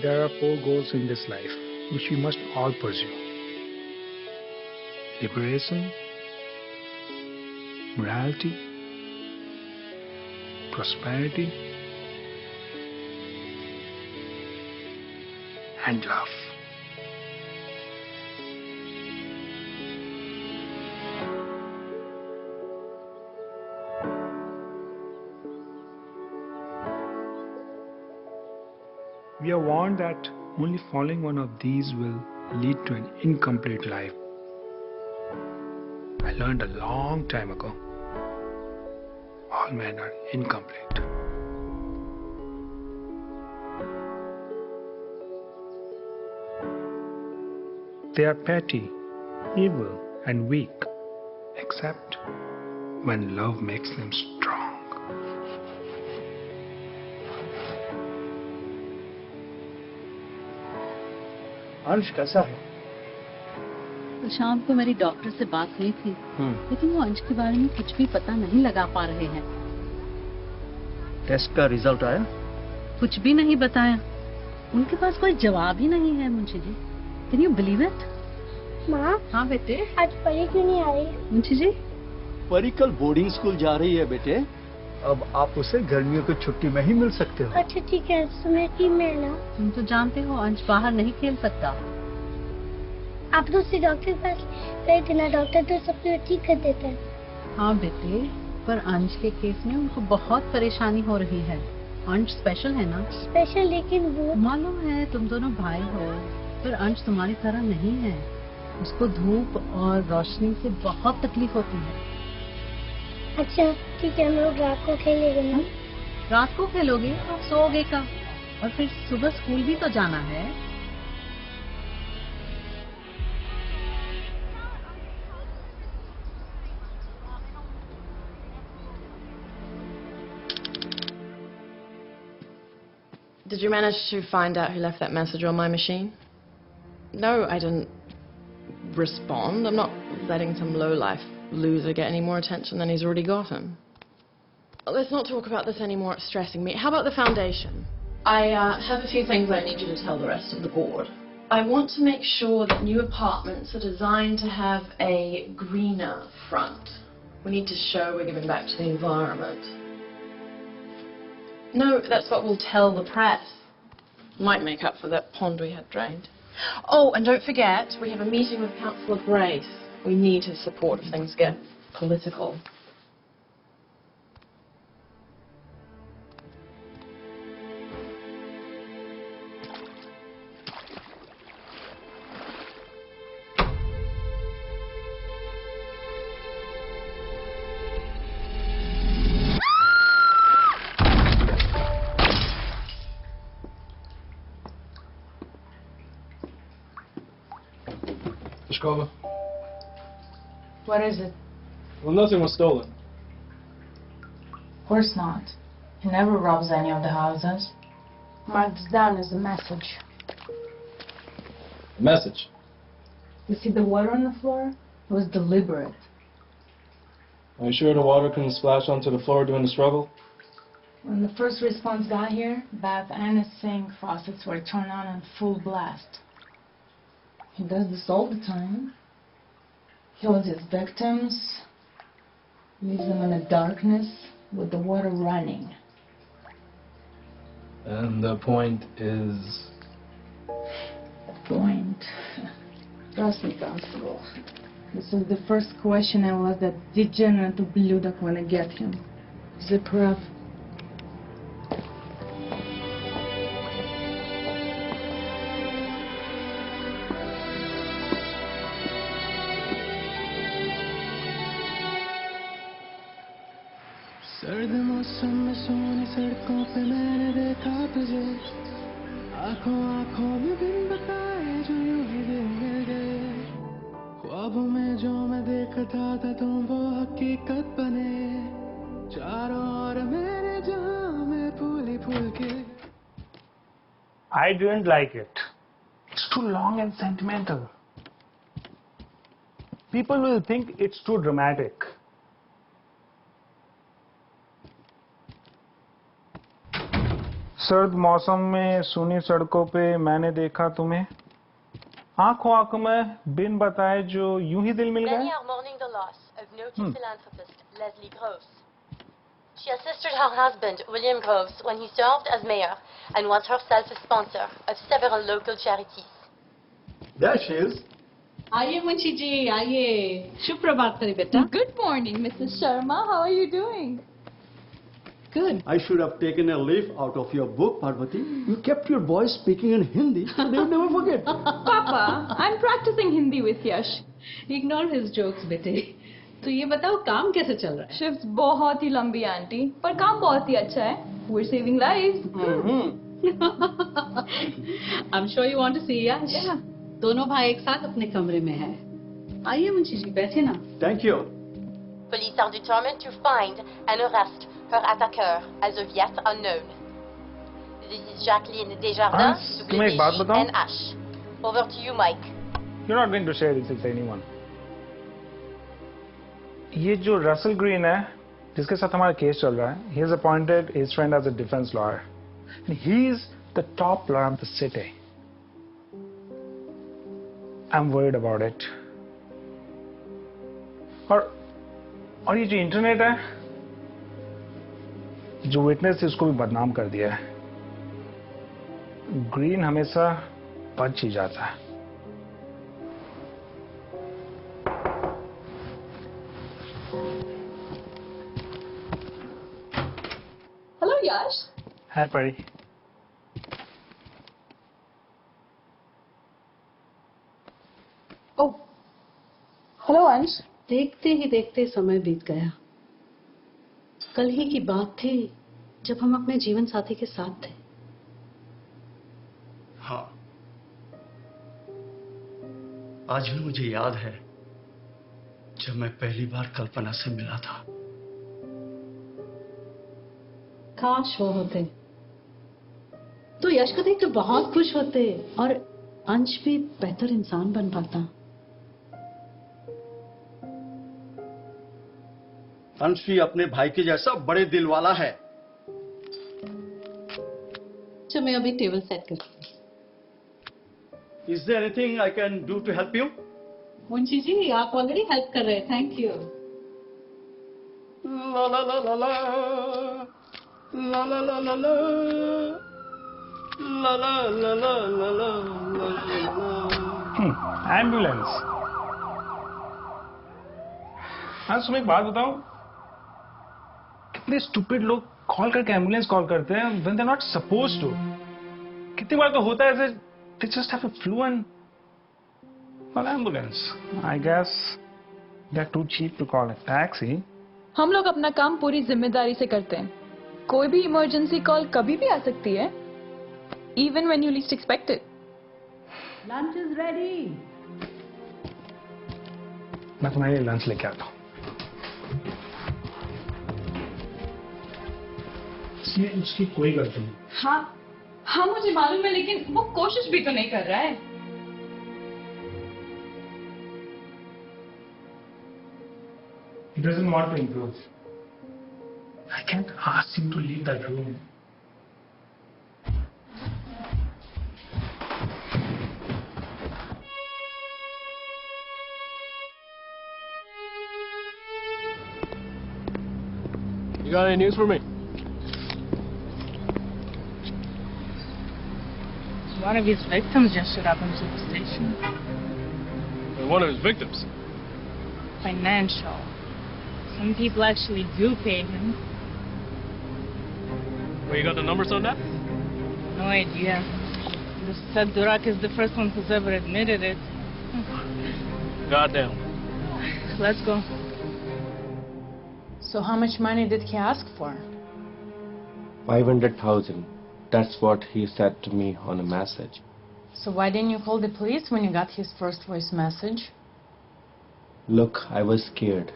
There are four goals in this life which we must all pursue: liberation, morality, prosperity, and love. We are warned that only following one of these will lead to an incomplete life. I learned a long time ago, all men are incomplete. They are petty, evil, and weak, except when love makes them strong. अंश कैसा है? तो शाम को मेरी doctor से बात हुई थी, लेकिन वो अंश के बारे में कुछ भी पता नहीं लगा पा रहे हैं। टेस्ट का रिजल्ट आया? कुछ भी नहीं बताया। उनके पास कोई जवाब ही नहीं है मुंशी जी। Can you believe it? माँ। हाँ बेटे। आज परी क्यों नहीं आ रही? मुंशी जी, परी कल बोर्डिंग स्कूल जा रही है बेटे। अब आप उसे गर्मियों की छुट्टी में ही मिल सकते हो। अच्छा ठीक है, सुबह की मैं ना। तुम तो जानते हो अंश बाहर नहीं खेल सकता। आप दूसरे डॉक्टर के पास गए थे ना, डॉक्टर तो सब कुछ ठीक कर देते हैं। हाँ बेटे, पर अंश के केस में उनको बहुत परेशानी हो रही है। अंश स्पेशल है ना? स्पेशल, लेकिन वो मालूम है तुम दोनों भाई हो, पर अंश तुम्हारी तरह नहीं है। उसको धूप और रोशनी से बहुत तकलीफ होती है। अच्छा ठीक है, हम लोग रात को खेलेंगे ना। रात को खेलोगे तो सोओगे कब? और फिर सुबह स्कूल भी तो जाना है। Did you manage to find out who left that message on my machine? No, I didn't respond. I'm not letting some lowlife loser get any more attention than he's already gotten. Let's not talk about this anymore. It's stressing me. How about the foundation? I have a few things I need you to tell the rest of the board. I want to make sure that new apartments are designed to have a greener front. We need to show we're giving back to the environment. No, that's what we'll tell the press. Might make up for that pond we had drained. Oh, and don't forget, we have a meeting with Councillor Grace. We need his support if things get political. Peshkova. What is it? Well, nothing was stolen. Of course not. He never robs any of the houses. Mark this down as a message. A message? You see the water on the floor? It was deliberate. Are you sure the water couldn't splash onto the floor during the struggle? When the first response got here, bath and the sink faucets were turned on in full blast. He does this all the time. He holds his victims, leaves them in the darkness with the water running. And the point is? The point. Trust me, Constable. This is the first question I will ask that degenerate ублюдок when I get him. Zip her up. सर्द मौसम में सोनी सड़कों पे मैंने देखा तुझे, आंखों आंखों में बिन बताए जो यूं ही दिल मिल गए, ख्वाबों में जो मैं देखता था तुम वो हकीकत बने, चारों ओर मेरे जहां में फूल ही फूल के। I didn't like it. too long and sentimental. People will think it's too dramatic. सर्द मौसम में सूनी सड़कों पे मैंने देखा तुम्हें, आंखों आंखों में बिन बताए जो यूं ही दिल मिल गए. Many are mourning the loss of noted philanthropist Leslie Groves. She assisted her husband, William Groves, when he served as mayor and was herself a sponsor of several local charities. There she is. आइए मुंशी जी, आइए. शुभ प्रभात करें बेटा. Good morning, Mrs. Sharma. How are you doing? Good. I should have taken a leaf out of your book, Parvati. You kept your boys speaking in Hindi, so they will never forget. Papa, I'm practicing Hindi with Yash. Ignore his jokes बेटे. तो ये बताओ काम कैसे चल रहा है? Shifts बहुत ही लंबी आंटी, पर काम बहुत ही अच्छा है. We're saving lives. I'm sure you want to see Yash. Yeah. दोनों भाई एक साथ अपने कमरे में हैं. आइए मुंशी जी, बैठे ना. Thank you. Police are determined to find and arrest her attacker as of yet unknown. This is Jacqueline Desjardins, तुम्हें एक बात बताऊं? WDNH. Over to you, Mike. You're not going to share this with anyone. ये जो Russell green है, जिसके साथ हमारा केस चल रहा है, he has appointed his friend as a defense lawyer. And he is the top lawyer of the city. I'm worried about it. और ये जो इंटरनेट है, जो विटनेस थी उसको भी बदनाम कर दिया है. ग्रीन हमेशा बच ही जाता है. Hello, Yash. है परी. Oh. Hello, Ansh. देखते ही देखते समय बीत गया. कल ही की बात थी जब हम अपने जीवन साथी के साथ थे. हाँ, आज भी मुझे याद है जब मैं पहली बार कल्पना से मिला था. काश वो होते तो यश को देख के बहुत खुश होते और अंश भी बेहतर इंसान बन पाता. अंश भी अपने भाई के जैसा बड़े दिल वाला है. जो मैं अभी टेबल सेट करती हूँ. Is there anything I can do to help you? Munshi ji, आप ऑलरेडी हेल्प कर रहे हैं. Thank you. La la la la la la la la la la la la la la la la. Ambulance. हाँ, तुम्हें एक बात बताऊं, कितने स्टूपिड लोग कॉल करके एम्बुलेंस कॉल करते हैं when they're not supposed to. कितनी बार तो होता है ऐसे, they just have a flu and call ambulance. I guess they're too cheap to call a taxi. हम लोग अपना काम पूरी जिम्मेदारी से करते हैं. कोई भी इमरजेंसी कॉल कभी भी आ सकती है, even when you least expect it. Lunch is ready. मैं तुम्हारे लिए लंच लेके आता हूँ. इसमें उसकी कोई गलती नहीं. हाँ मुझे मालूम है, लेकिन वो कोशिश भी तो नहीं कर रहा है. He doesn't want to improve. I can't ask him to leave that room. You got any news for me? One of his victims just showed up into the station. Or one of his victims? Financial. Some people actually do pay him. Well, you got the numbers on that? No idea. This said Durak is the first one who's ever admitted it. Goddamn. Let's go. So how much money did he ask for? 500,000. That's what he said to me on a message. So why didn't you call the police when you got his first voice message? Look, I was scared.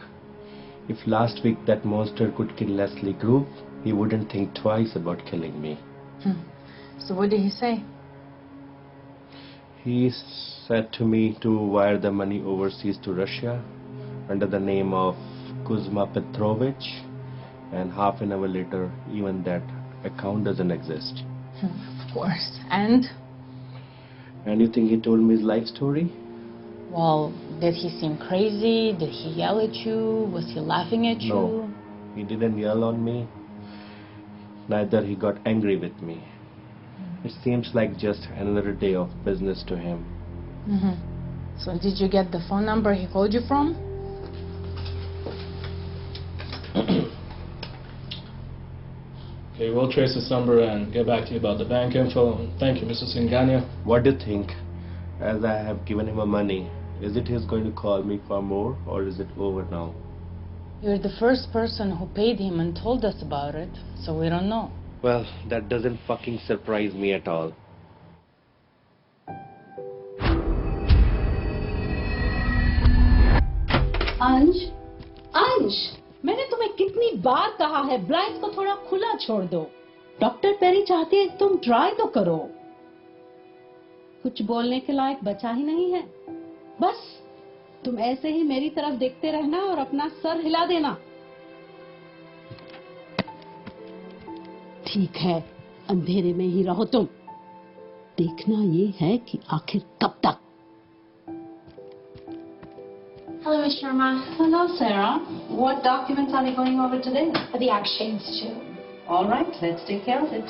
If last week that monster could kill Leslie Groove, he wouldn't think twice about killing me. So what did he say? He said to me to wire the money overseas to Russia under the name of Kuzma Petrovich, and half an hour later, even that account doesn't exist. Of course. And? And you think he told me his life story? Well, did he seem crazy? Did he yell at you? Was he laughing at you? No, he didn't yell on me. Neither he got angry with me. It seems like just another day of business to him. So did you get the phone number he called you from? Okay, we'll trace this number and get back to you about the bank info. Thank you, Mr. Singania. What do you think? As I have given him money, is it he's going to call me for more, or is it over now? You're the first person who paid him and told us about it, so we don't know. Well, that doesn't fucking surprise me at all. अंश, मैंने तुम्हें कितनी बार कहा है blind को थोड़ा खुला छोड़ दो। डॉक्टर पेरी चाहती है तुम ट्राई तो करो। कुछ बोलने के लायक बचा ही नहीं है। बस तुम ऐसे ही मेरी तरफ देखते रहना और अपना सर हिला देना। ठीक है, अंधेरे में ही रहो तुम। देखना ये है कि आखिर कब तक। Hello, Miss Sharma. Hello, Sarah. What documents are we going over today? The Action Institute. All right, let's take care of it.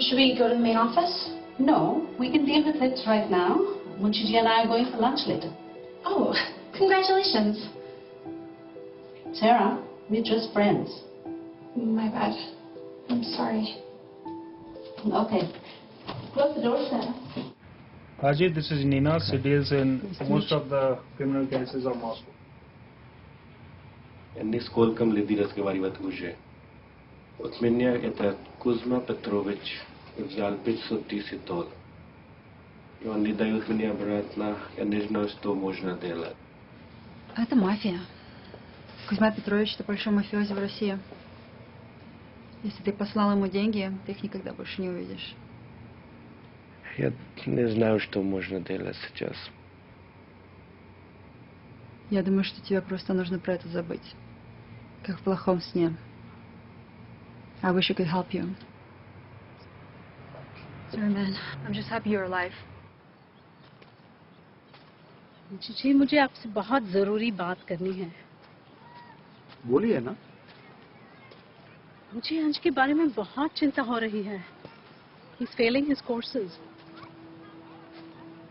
Should we go to the main office? No, we can deal with it right now. Munshiji and I are going for lunch later. Oh, congratulations. Sarah, we're just friends. My bad. I'm sorry. Okay. Close the door, Sarah. Haji, this is Nina. She deals in most of the criminal cases of Moscow. Ennis kolkam lediras ke vari vat guje. Otmenia eta Kuzma Petrovich Zalpich Sutti Sitol. I on не дают мне обратно, я не знаю, что можно делать. Это мафия. Кузьма Петрович — это большой мафиози в России. Если ты послал ему деньги, ты их никогда больше не увидишь. Я не знаю, что можно делать сейчас. Я думаю, что тебе просто нужно про это забыть. Как в плохом сне. I wish I could help you. Sorry, man. I'm just happy you're alive. जी, मुझे आपसे बहुत जरूरी बात करनी है। बोलिए ना। मुझे अंश के बारे में बहुत चिंता हो रही है। He's failing his courses.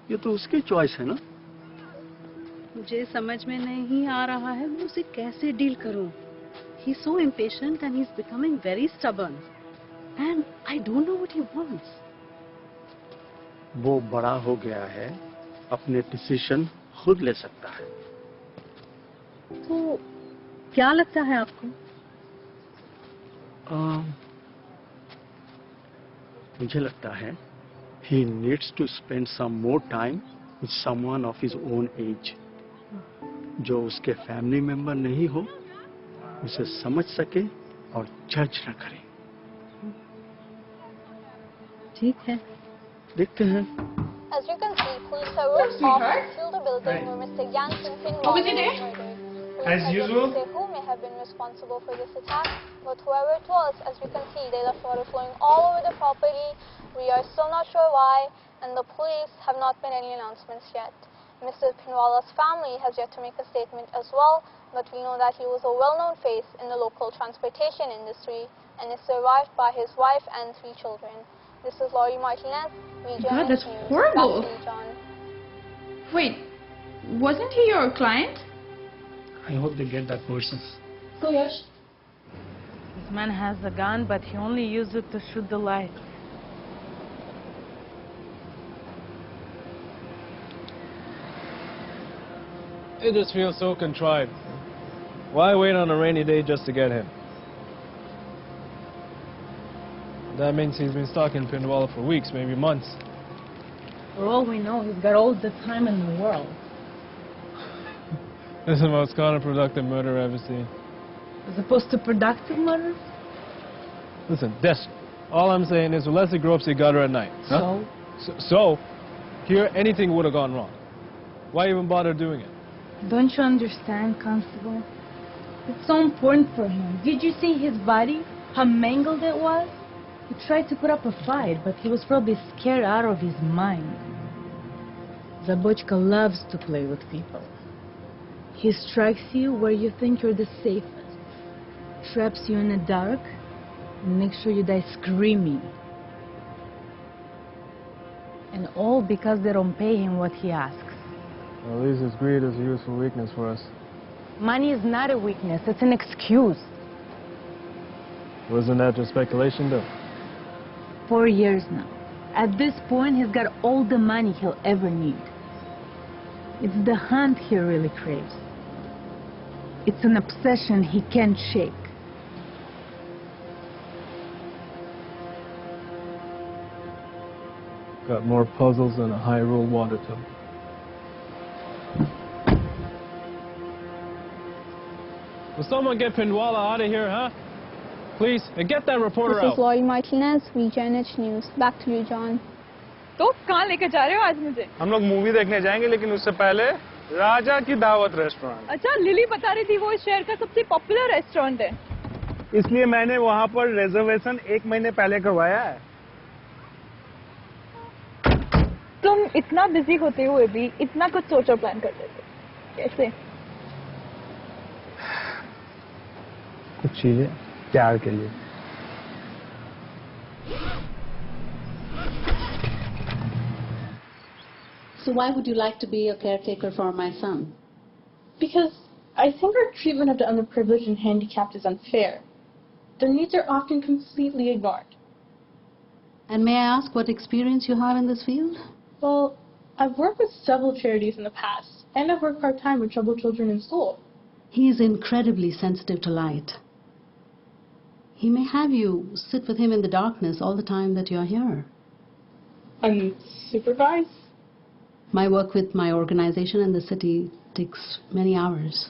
ये तो उसकी चॉइस है ना। मुझे समझ में नहीं आ रहा है मैं उसे कैसे डील करूं। He's so impatient and he's becoming very stubborn. And I don't know what he wants. वो बड़ा हो गया है, अपने डिसीजन खुद ले सकता है। तो क्या लगता है आपको? मुझे लगता है he needs to spend some more time with someone of his own age, जो उसके फैमिली मेंबर नहीं हो, उसे समझ सके और जज न करे। ठीक है, देखते हैं। As you can see, police have roped off and sealed the building where Mr. Yang Ping was murdered. As usual. Police say who may have been responsible for this attack, but whoever it was, as we can see, they left water flowing all over the property. We are still not sure why, and the police have not made any announcements yet. Mr. Pinwala's family has yet to make a statement as well, but we know that he was a well-known face in the local transportation industry and is survived by his wife and 3 children. This is Laurie Martinez. God, that's horrible. Back to you, John. Wait, wasn't he your client? I hope they get that person. So Yash, This man has a gun, but he only used it to shoot the light. It just feels so contrived. Why wait on a rainy day just to get him? That means he's been stuck in Pindwala for weeks, maybe months. For all we know, he's got all the time in the world. This is the most counterproductive murder I've ever seen. As opposed to productive murders? Listen, this. All I'm saying is, Leslie Gropsy got her at night. So? So, Here, anything would have gone wrong. Why even bother doing it? Don't you understand, Constable? It's so important for him. Did you see his body? How mangled it was? He tried to put up a fight, but he was probably scared out of his mind. Zabochka loves to play with people. He strikes you where you think you're the safest, traps you in the dark, and makes sure you die screaming. And all because they don't pay him what he asks. Well, at least his greed is a useful weakness for us. Money is not a weakness, it's an excuse. Wasn't that just speculation, though? 4 years now. At this point, he's got all the money he'll ever need. It's the hunt he really craves. It's an obsession he can't shake. Got more puzzles than a Hyrule water tub. Will someone get Pindwala out of here, huh? Please, and get that reporter This is out. Lloyd Martinez, VGNH News. Back to you, John. तो कहाँ लेकर जा रहे हो आज मुझे? हम लोग मूवी देखने जाएंगे, लेकिन उससे पहले राजा की दावत रेस्टोरेंट. अच्छा, लिली बता रही थी वो इस शहर का सबसे पॉपुलर रेस्टोरेंट है. इसलिए मैंने वहाँ पर रिजर्वेशन 1 महीने पहले करवाया है. तुम इतना बिजी होते हुए भी इतना कुछ सोच और प्लान करते थे. कैसे? कुछ चीजें प्यार के लिए. So why would you like to be a caretaker for my son? Because I think our treatment of the underprivileged and handicapped is unfair. Their needs are often completely ignored. And may I ask what experience you have in this field? Well, I've worked with several charities in the past, and I've worked part-time with troubled children in school. He is incredibly sensitive to light. He may have you sit with him in the darkness all the time that you're here. Unsupervised? My work with my organization in the city takes many hours.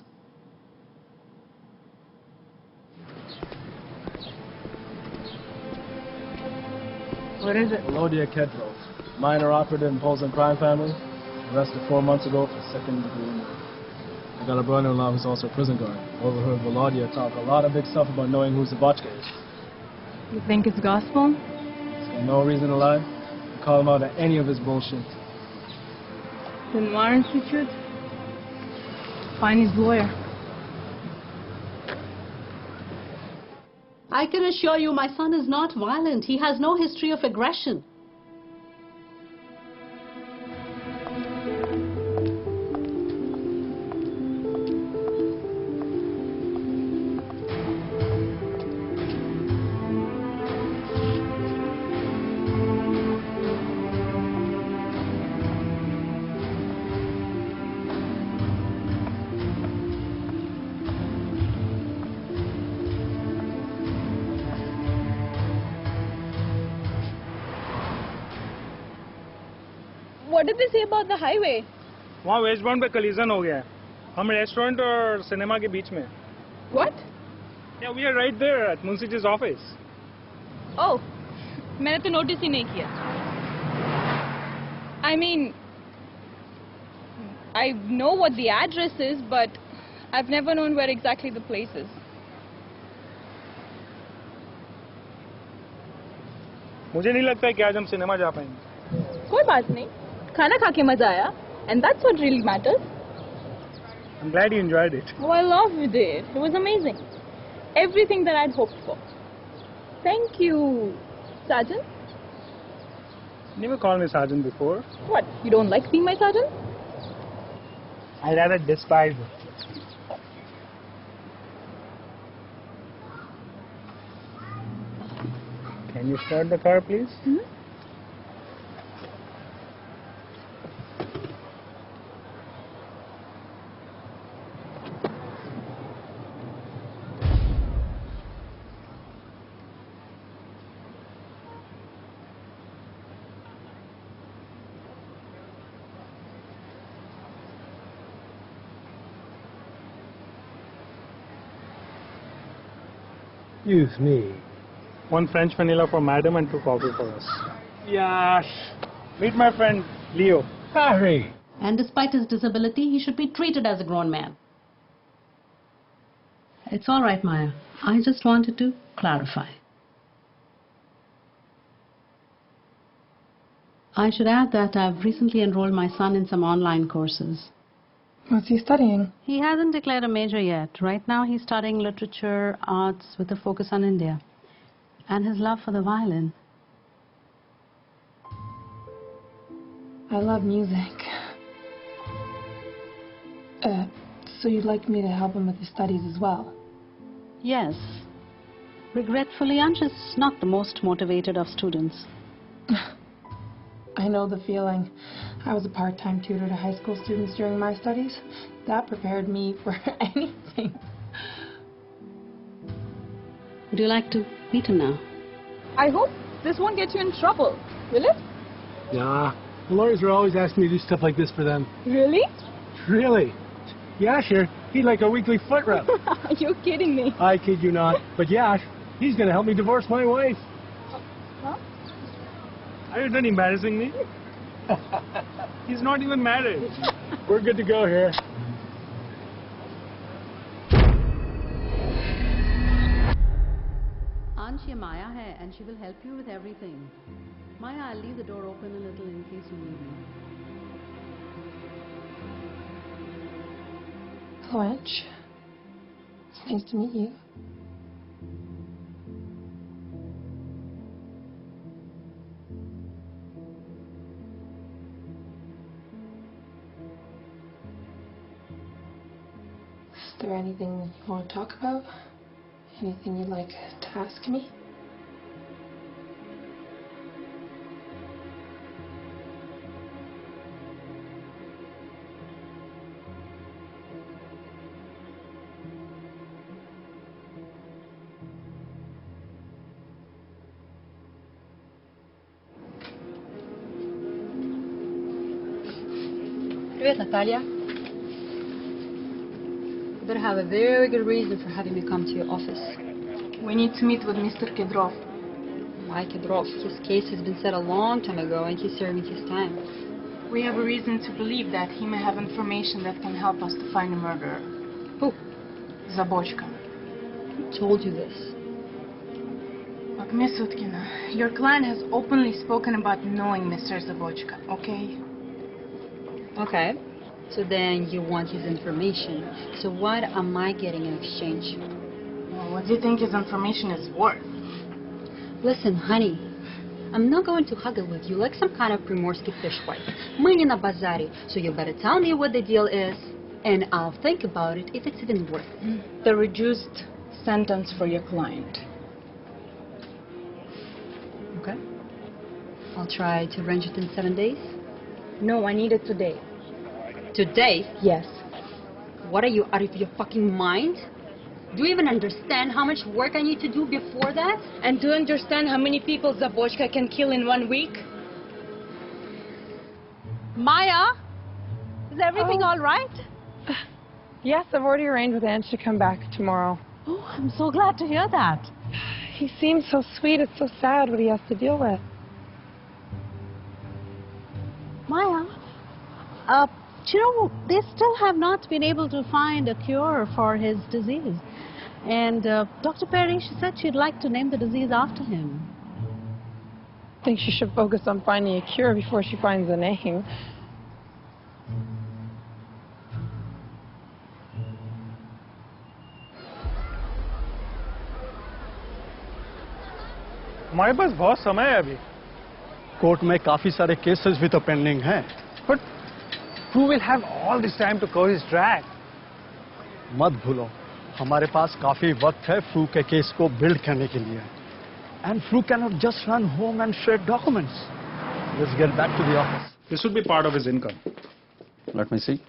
What is it? Volodya Kedrov, minor operative in Poles and crime family, arrested 4 months ago for second-degree murder. I got a brother-in-law who's also a prison guard. Overheard Volodya talk a lot of big stuff about knowing who Zabochka is. You think it's gospel? He's got no reason to lie. Call him out at any of his bullshit. Then why aren't you truth? Find his lawyer. I can assure you my son is not violent. He has no history of aggression. What did they say about the highway? वहाँ westbound पे कलीजन हो गया है. हम restaurant और cinema के बीच में. What? Yeah, we are right there at Munshi ji's office. Oh, मैंने तो नोटिस ही नहीं किया. I mean, I know what the address is, but I've never known where exactly the place is. मुझे नहीं लगता है कि आज हम सिनेमा जा पाएंगे. कोई बात नहीं. खाना खा के मजा आया, and that's what really matters. I'm glad you enjoyed it. Oh, I loved it. It was amazing. Everything that I'd hoped for. Thank you, Sergeant. You never called me Sergeant before. What? You don't like being my sergeant? I rather despise it. Can you start the car, please? Mm-hmm. Excuse me. 1 French vanilla for madam and 2 coffee for us. Yash. Meet my friend Leo. Harry. And despite his disability, he should be treated as a grown man. It's all right, Maya. I just wanted to clarify. I should add that I've recently enrolled my son in some online courses. What's he studying? He hasn't declared a major yet. Right now he's studying literature, arts with a focus on India. And his love for the violin. I love music. So you'd like me to help him with his studies as well? Yes. Regretfully, I'm just not the most motivated of students. I know the feeling. I was a part-time tutor to high school students during my studies. That prepared me for anything. Would you like to meet him now? I hope this won't get you in trouble, will it? Nah, the lawyers are always asking me to do stuff like this for them. Really? Really? Yash here, he'd like a weekly foot rub. You're kidding me. I kid you not. But Yash, he's going to help me divorce my wife. Huh? Are you done embarrassing me? He's not even married. We're good to go here. Aunt Maya hai, and she will help you with everything. Maya, I'll leave the door open a little in case you need me. Hello, Ange. It's nice to meet you. Is there anything you want to talk about? Anything you'd like to ask me? Привет, Natalia. You better have a very good reason for having me come to your office. We need to meet with Mr. Kedrov. Why Kedrov? His case has been set a long time ago and he's serving his time. We have a reason to believe that he may have information that can help us to find a murderer. Who? Zabochka. Who told you this? Look, Miss Utkina, your client has openly spoken about knowing Mr. Zabochka, okay? Okay. So then you want his information. So what am I getting in exchange? Well, what do you think his information is worth? Listen, honey. I'm not going to haggle with you like some kind of Primorsky fishwife. Money na bazari. So you better tell me what the deal is, and I'll think about it if it's even worth it. The reduced sentence for your client. Okay. I'll try to arrange it in 7 days. No, I need it today. Today? Yes. What are you, out of your fucking mind? Do you even understand how much work I need to do before that? And do you understand how many people Zabochka can kill in 1 week? Maya, is everything all right? Yes, I've already arranged with Ange to come back tomorrow. Oh, I'm so glad to hear that. He seems so sweet. It's so sad what he has to deal with. Maya, you know, they still have not been able to find a cure for his disease. And Dr. Perry, she said she'd like to name the disease after him. I think she should focus on finding a cure before she finds a name. हमारे पास बहुत समय है अभी. Court में काफी सारे cases भी तो पेंडिंग हैं. But who will have all this time to cover his track? मत भूलो, हमारे पास काफी वक्त है फ्रू के केस को बिल्ड करने के लिए. And Fru cannot just run home and shred documents. Let's get back to the office. This would be part of his income. Let me see.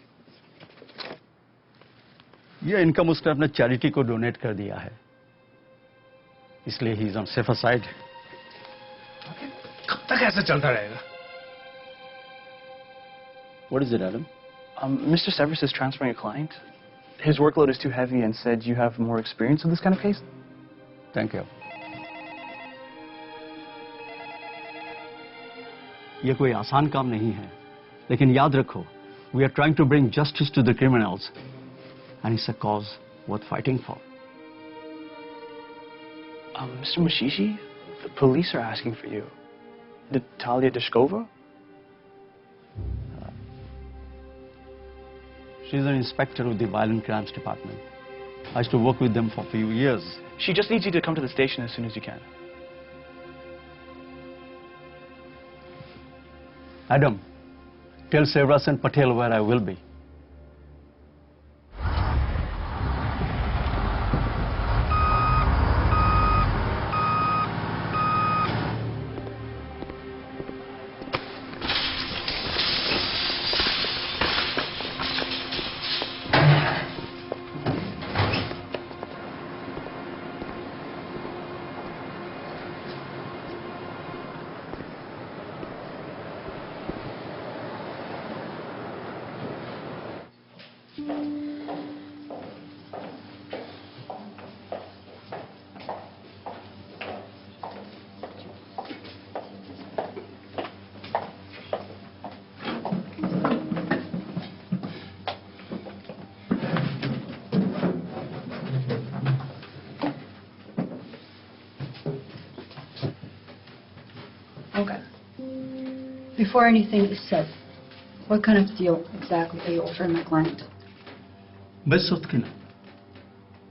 ये इनकम उसने अपने चैरिटी को डोनेट कर दिया है, इसलिए he is on safer side. कब तक ऐसे चलता रहेगा? What is it, Adam? Mr. Severus is transferring a client. His workload is too heavy and said you have more experience in this kind of case. Thank you. ये कोई आसान काम नहीं है. लेकिन याद रखो, we are trying to bring justice to the criminals, and it's a cause worth fighting for. Mr. Mashishi, the police are asking for you. Natalia Deshkova? She's an inspector with the Violent Crimes Department. I used to work with them for a few years. She just needs you to come to the station as soon as you can. Adam, tell Sevras and Patel where I will be. Okay. Before anything is said, what kind of deal exactly are you offering my client? Ms. Sutkina,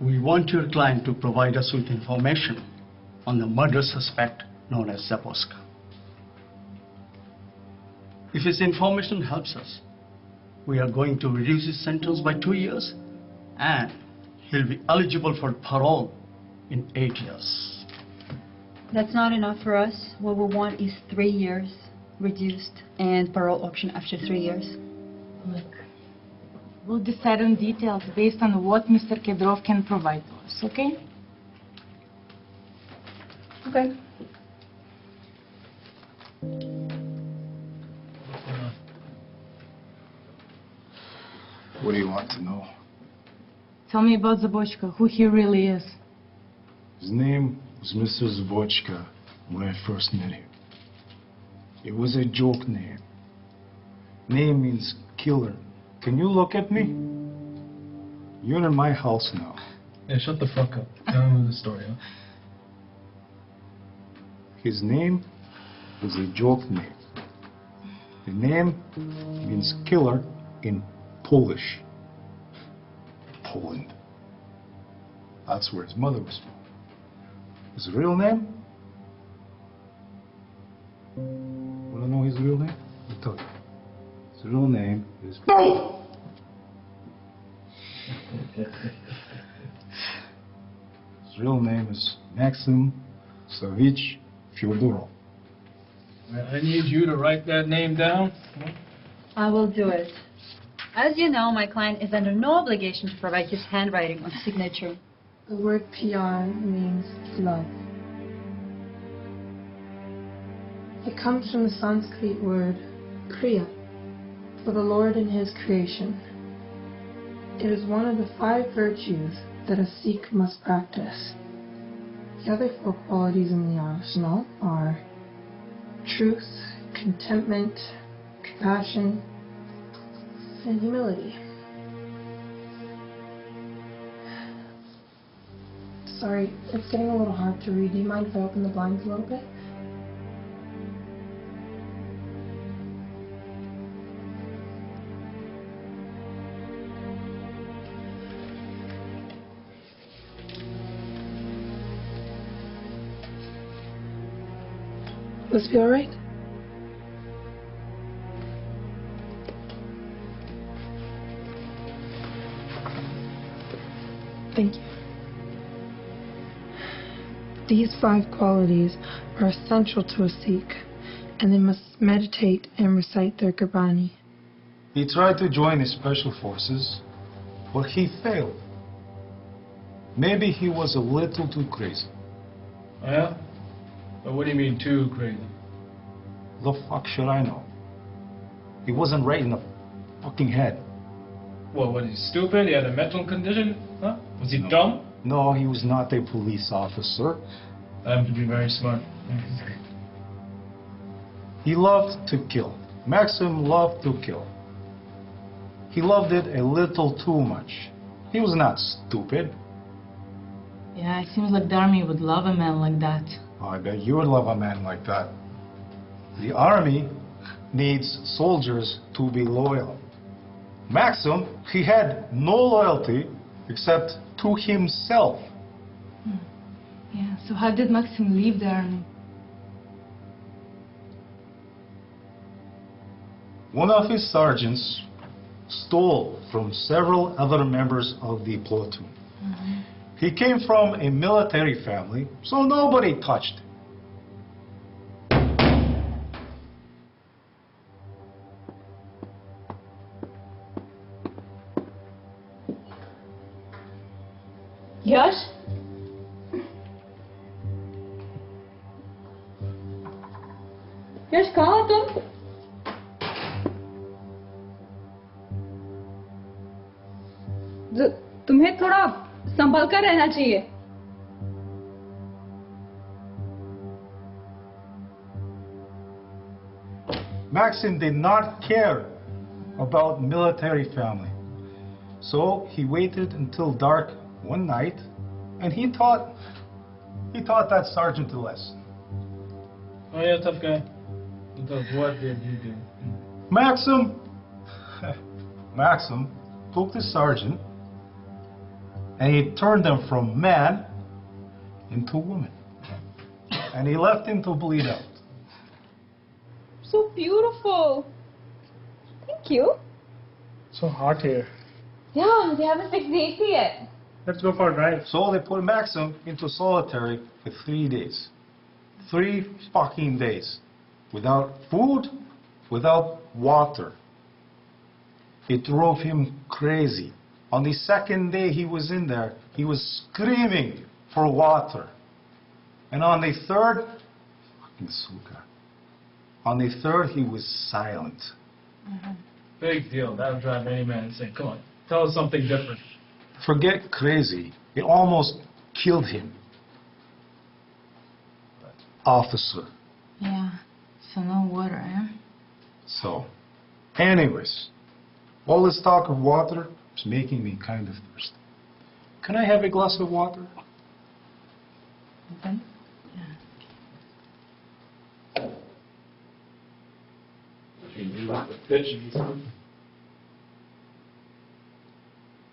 we want your client to provide us with information on the murder suspect known as Zaborska. If his information helps us, we are going to reduce his sentence by 2 years, and he'll be eligible for parole in 8 years. That's not enough for us. What we want is 3 years reduced and parole option after 3 years. Look, we'll decide on details based on what Mr. Kedrov can provide to us, okay? Okay. What do you want to know? Tell me about Zabochka, who he really is. His name was Mr. Zabochka when I first met him. It was a joke name. Name means killer. Can you look at me? You're in my house now. Yeah, shut the fuck up. Tell him the story, huh? His name was a joke name. The name means killer in Polish. Poland. That's where his mother was from. His real name? Want to know his real name? I'll tell you. His real name is... No! His real name is Maxim Savich Fyodorov. I need you to write that name down. I will do it. As you know, my client is under no obligation to provide his handwriting on signature. The word PR means love. It comes from the Sanskrit word kriya, for the Lord and His creation. It is one of the 5 virtues that a Sikh must practice. The other 4 qualities in the arsenal are truth, contentment, compassion, and humility. Sorry, it's getting a little hard to read. Do you mind if I open the blinds a little bit? This feel right? Thank you. These 5 qualities are essential to a Sikh, and they must meditate and recite their Gurbani. He tried to join the special forces, but he failed. Maybe he was a little too crazy. Yeah? But what do you mean too crazy? The fuck should I know? He wasn't right in the fucking head. What, was he stupid? He had a mental condition? Huh? Was he dumb? No, he was not a police officer. I have to be very smart. He loved to kill. Maxim loved to kill. He loved it a little too much. He was not stupid. Yeah, it seems like the army would love a man like that. Oh, I bet you would love a man like that. The army needs soldiers to be loyal. Maxim, he had no loyalty except to himself. Yeah, so how did Maxim leave the army? One of his sergeants stole from several other members of the platoon. He came from a military family, so nobody touched him. Yash Yash कहाँ हो तुम? तुम्हें थोड़ा संभल कर रहना चाहिए. Maxim did not care about military family. So he waited until dark one night and he taught that sergeant a lesson. Oh yeah, tough guy. What did you do? Maxim took the sergeant and he turned them from man into woman. And he left him to bleed out. So beautiful. Thank you. So hot here. Yeah, they haven't fixed the AC yet. Let's go for a drive. So they put Maxim into solitary for 3 days. 3 fucking days. Without food, without water. It drove him crazy. On the 2nd day he was in there, he was screaming for water. And on the 3rd, fucking suka. On the 3rd, he was silent. Big deal. That'll drive any man insane. Come on, tell us something different. Forget crazy. It almost killed him. Officer. Yeah, so no water, eh? So, anyways, all this talk of water is making me kind of thirsty. Can I have a glass of water? Okay.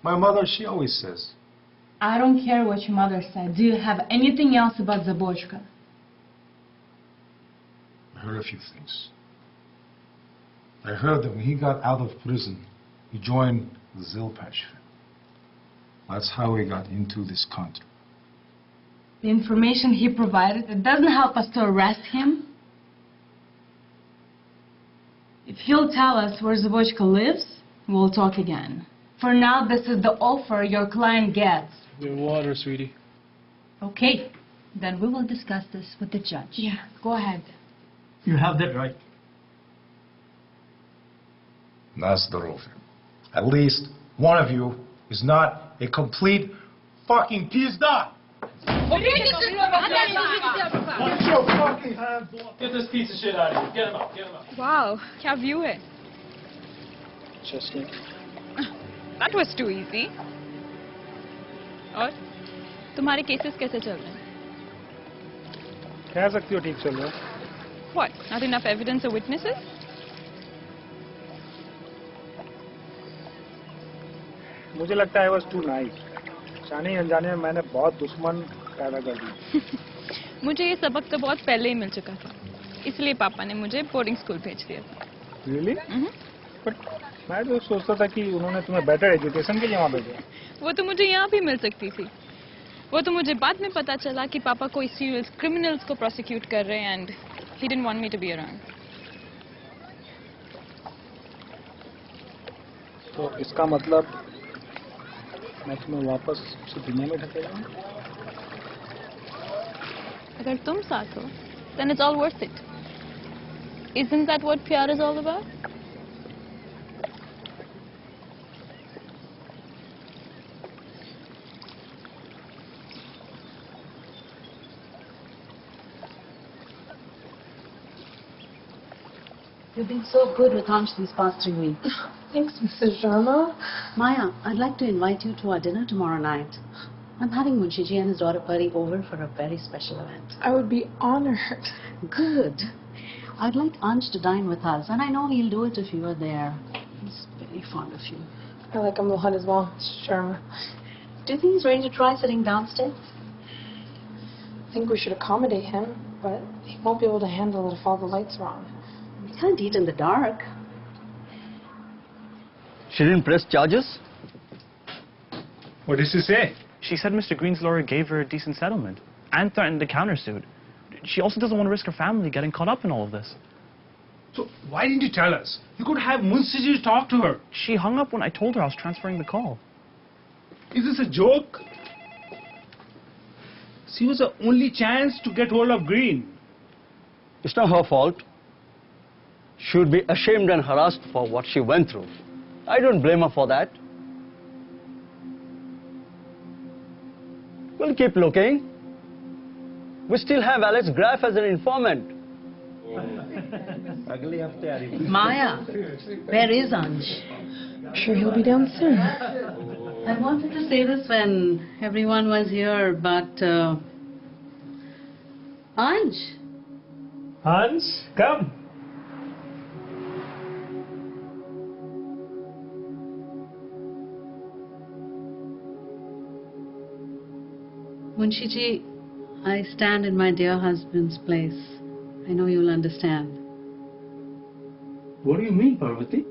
My mother, she always says, I don't care what your mother said. Do you have anything else about Zabochka? I heard a few things. I heard that when he got out of prison, he joined the Zilpach. That's how he got into this country. The information he provided, it doesn't help us to arrest him. If he'll tell us where Zabochka lives, we'll talk again. For now, this is the offer your client gets. Your water, sweetie. Okay, then we will discuss this with the judge. Yeah, go ahead. You have that right. Nazdarov. At least one of you is not a complete fucking pizda. Put your fucking hands off. Get this piece of shit out of here. Get him up, get him up. Wow, क्या view है? Just like... That was too easy. और तुम्हारे cases कैसे चल रहे हैं? कह सकती हो ठीक चल रहा है. What? Not enough evidence or witnesses? मुझे लगता है I was too nice. जाने अनजाने में मैंने बहुत दुश्मन पैदा कर दी. मुझे ये सबक तो बहुत पहले ही मिल चुका था. इसलिए पापा ने मुझे बोर्डिंग स्कूल भेज दिया था. Really? But मैं तो सोचता था कि उन्होंने तुम्हें बेटर एजुकेशन के लिए वहाँ भेजा. वो तो मुझे यहाँ भी मिल सकती थी. वो तो मुझे बाद में पता चला कि पापा कोई सीरियल क्रिमिनल्स को प्रोसिक्यूट कर रहे हैं and he didn't want me to be around. तो इसका मतलब मैं तुम्हें वापस उस दुनिया में ढकेल रहा हूँ. अगर तुम साथ हो, then it's all worth it. Isn't that what प्यार is all about? You've been so good with Ansh these past 3 weeks. Thanks, Mrs. Sharma. Maya, I'd like to invite you to our dinner tomorrow night. I'm having Munshiji and his daughter Pari over for a very special event. I would be honored. Good. I'd like Ansh to dine with us, and I know he'll do it if you are there. He's very fond of you. I like Amulhan as well, Mrs. Sharma. Do you think he's ready to try sitting downstairs? I think we should accommodate him, but he won't be able to handle it if all the lights are on. We can't eat in the dark. She didn't press charges? What did she say? She said Mr. Green's lawyer gave her a decent settlement and threatened a countersuit. She also doesn't want to risk her family getting caught up in all of this. So why didn't you tell us? You could have Munshiji talk to her. She hung up when I told her I was transferring the call. Is this a joke? She was the only chance to get hold of Green. It's not her fault. She would be ashamed and harassed for what she went through. I don't blame her for that. We'll keep looking. We still have Alex Graff as an informant. Maya, where is Ansh? I'm sure he'll be down soon. I wanted to say this when everyone was here, but Ansh. Hans, come. Munshiji, I stand in my dear husband's place. I know you'll understand. What do you mean, Parvati?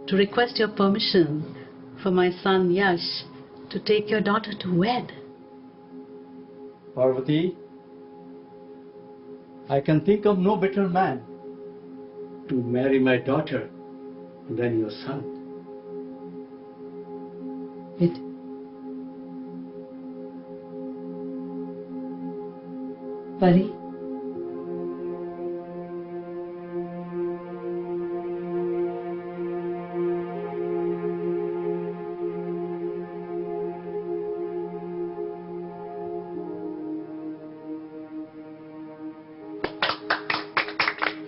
To request your permission for my son Yash to take your daughter to wed. Parvati, I can think of no better man to marry my daughter than your son. Pari?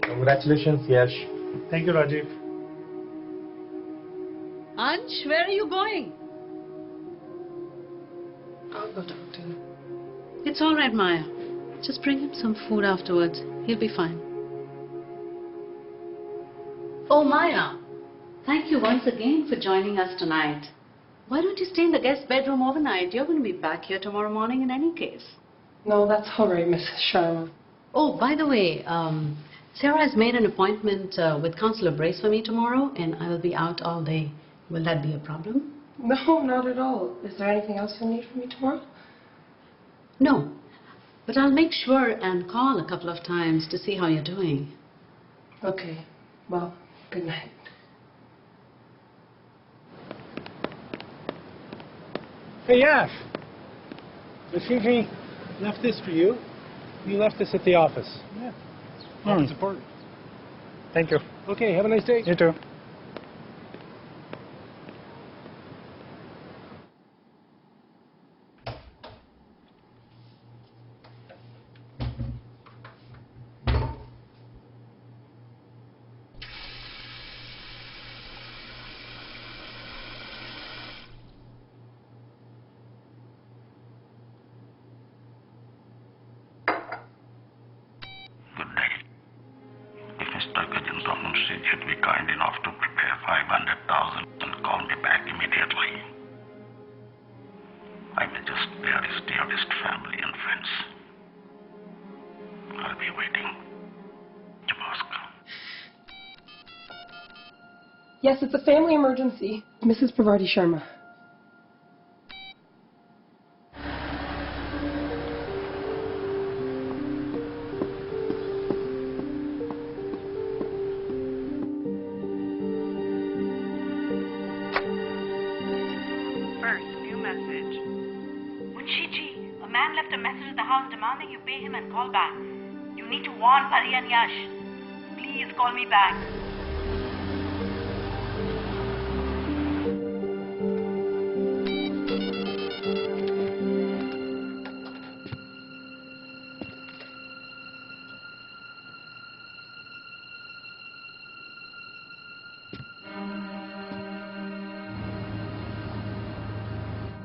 Congratulations, Yash. Thank you, Rajiv. Ansh, where are you going? I'll go talk to him. It's all right, Maya. Just bring him some food afterwards. He'll be fine. Oh, Maya. Thank you once again for joining us tonight. Why don't you stay in the guest bedroom overnight? You're going to be back here tomorrow morning in any case. No, that's all right, Mrs. Sharma. Oh, by the way, Sarah has made an appointment with Counselor Brace for me tomorrow, and I will be out all day. Will that be a problem? No, not at all. Is there anything else you'll need from me tomorrow? No. But I'll make sure and call a couple of times to see how you're doing. Okay. Well, good night. Hey, Yash. Rashiji left this for you. You left this at the office. Yeah. It's important. Thank you. Okay, have a nice day. You too. Good day. If Mr. Gajendra Munshi would be kind enough to prepare 500,000 and call me back immediately. I may just spare his dearest family and friends. I'll be waiting. Namaskar. Yes, it's a family emergency. Mrs. Pravarti Sharma. First, new message. Munshiji, a man left a message at the house demanding you pay him and call back. You need to warn Pari and Yash. Please call me back.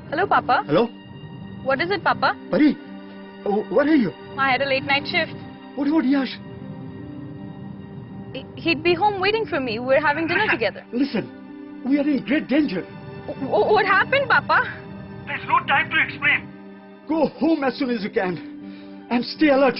Hello, Papa. Hello? What is it, Papa? Pari, where are you? I had a late night shift. What about Yash? He'd be home waiting for me. We're having dinner together. Listen, we are in great danger. What happened, Papa? There's no time to explain. Go home as soon as you can and stay alert.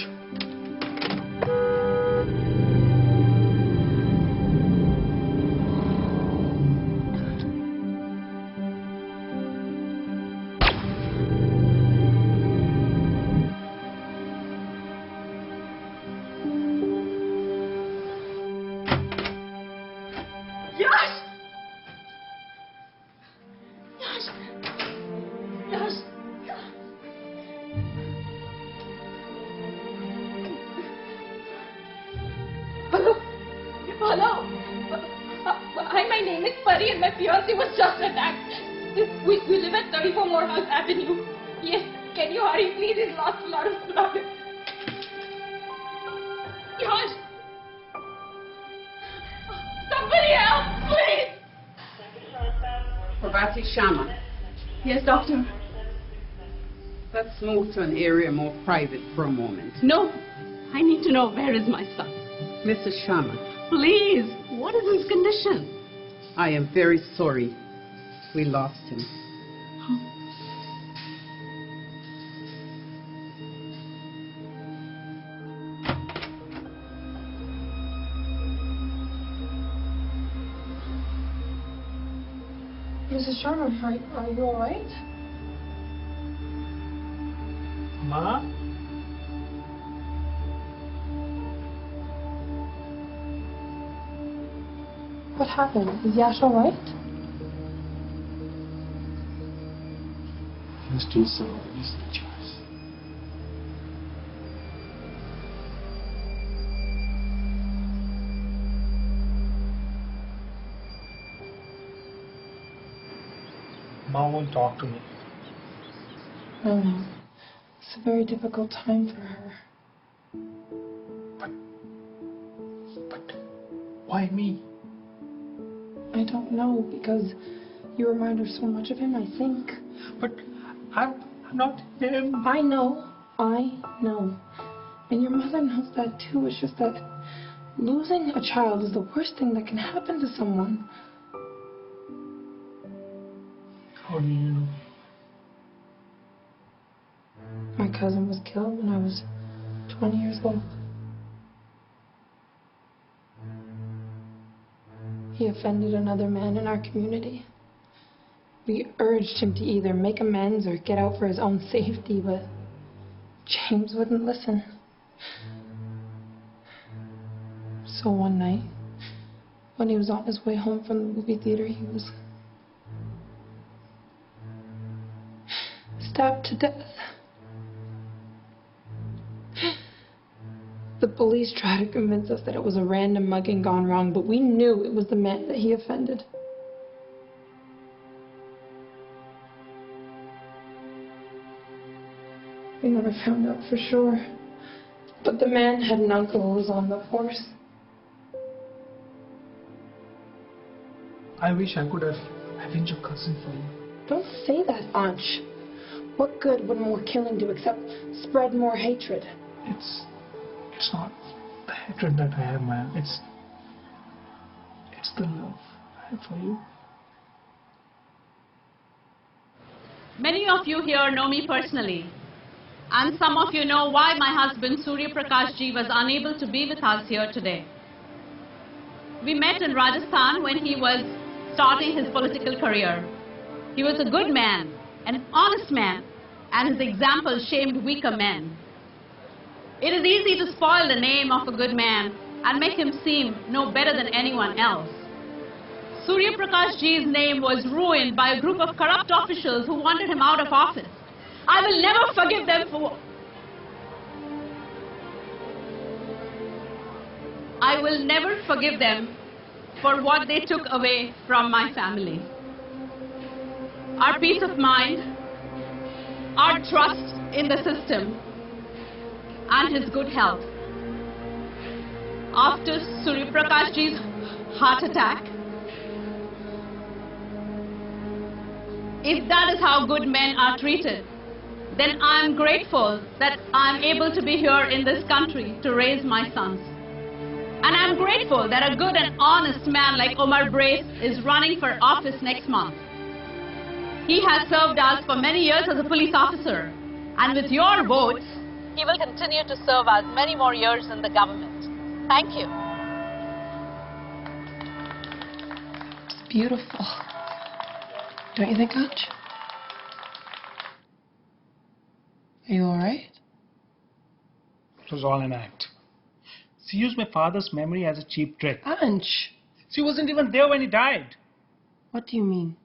Hello. Hi, my name is Pari and my fiancé was just attacked. We live at 34 Morehouse Avenue. Yes, can you hurry please? He's lost a lot of blood. Yash! Somebody help, please! Prabhati Sharma, Yes, doctor. let's move to an area more private for a moment. No, I need to know where is my son. Mrs. Sharma, Please, what is his condition? I am very sorry we lost him. Mrs. Sharma, are you alright? Ma? What happened? Is Yash alright? Let's do some of these choice. Ma won't talk to me. No. It's a very difficult time for her. But why me? I don't know, because you remind her so much of him, I think. But I'm not him. I know. And your mother knows that too. It's just that losing a child is the worst thing that can happen to someone. How do you know? My cousin was killed when I was 20 years old. He offended another man in our community. We urged him to either make amends or get out for his own safety, but James wouldn't listen. So one night, when he was on his way home from the movie theater, he was stabbed to death. The police tried to convince us that it was a random mugging gone wrong, but we knew it was the man that he offended. We never found out for sure, but the man had an uncle who was on the force. I wish I could have avenged your cousin for you. Don't say that, Ansh. What good would more killing do except spread more hatred? It's not the hatred that I have, man. It's the love I have for you. Many of you here know me personally, and some of you know why my husband Surya Prakash ji was unable to be with us here today. We met in Rajasthan when he was starting his political career. He was a good man, an honest man, and his example shamed weaker men. It is easy to spoil the name of a good man and make him seem no better than anyone else. Surya Prakash ji's name was ruined by a group of corrupt officials who wanted him out of office. I will never forgive them for... I will never forgive them for what they took away from my family. Our peace of mind, our trust in the system, and his good health. After Surya Prakash ji's heart attack, If that is how good men are treated, then I'm grateful that I'm able to be here in this country to raise my sons. And I'm grateful that a good and honest man like Omar Brace is running for office next month. He has served us for many years as a police officer. And with your votes, he will continue to serve us many more years in the government. Thank you. It's beautiful. Don't you think, Anj? Are you alright? It was all an act. She used my father's memory as a cheap trick. Anj! She wasn't even there when he died. What do you mean?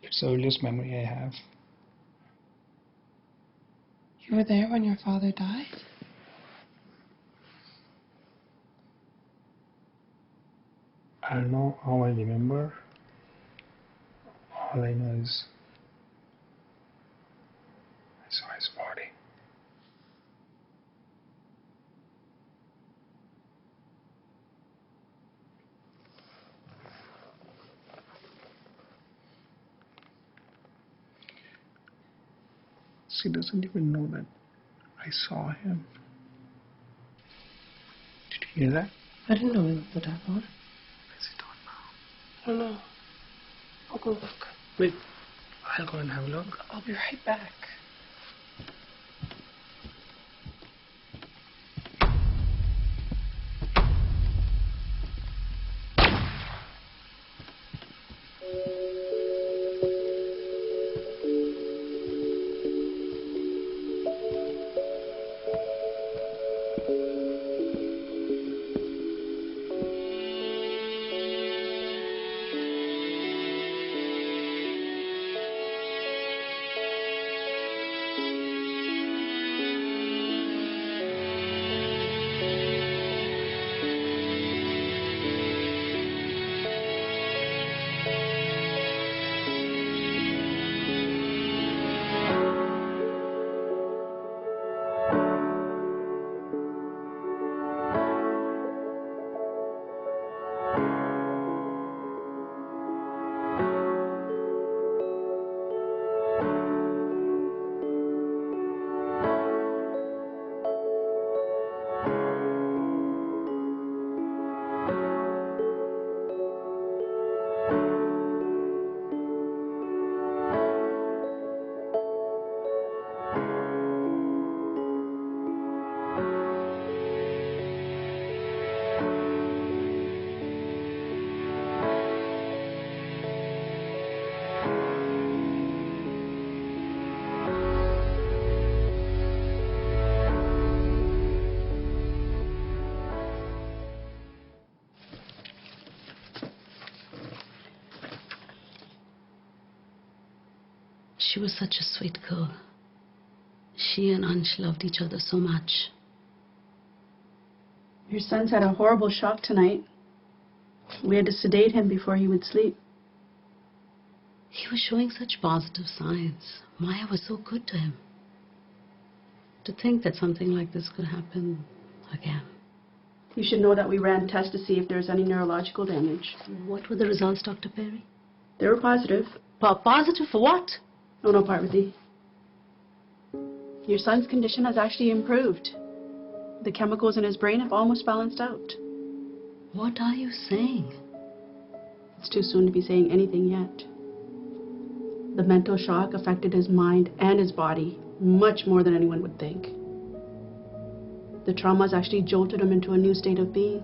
It's the earliest memory I have. You were there when your father died? I don't know how I remember. All I know is I saw his body. She doesn't even know that I saw him. Did you hear that? I didn't know he was the devil. Where's he gone now? I don't know. I'll go look. Wait, I'll go and have a look. I'll be right back. She was such a sweet girl. She and Ansh loved each other so much. Your son's had a horrible shock tonight. We had to sedate him before he would sleep. He was showing such positive signs. Maya was so good to him. To think that something like this could happen again. You should know that we ran tests to see if there's any neurological damage. What were the results, Dr. Perry? They were positive. Positive for what? Oh no, Parvati. Your son's condition has actually improved. The chemicals in his brain have almost balanced out. What are you saying? It's too soon to be saying anything yet. The mental shock affected his mind and his body much more than anyone would think. The trauma has actually jolted him into a new state of being.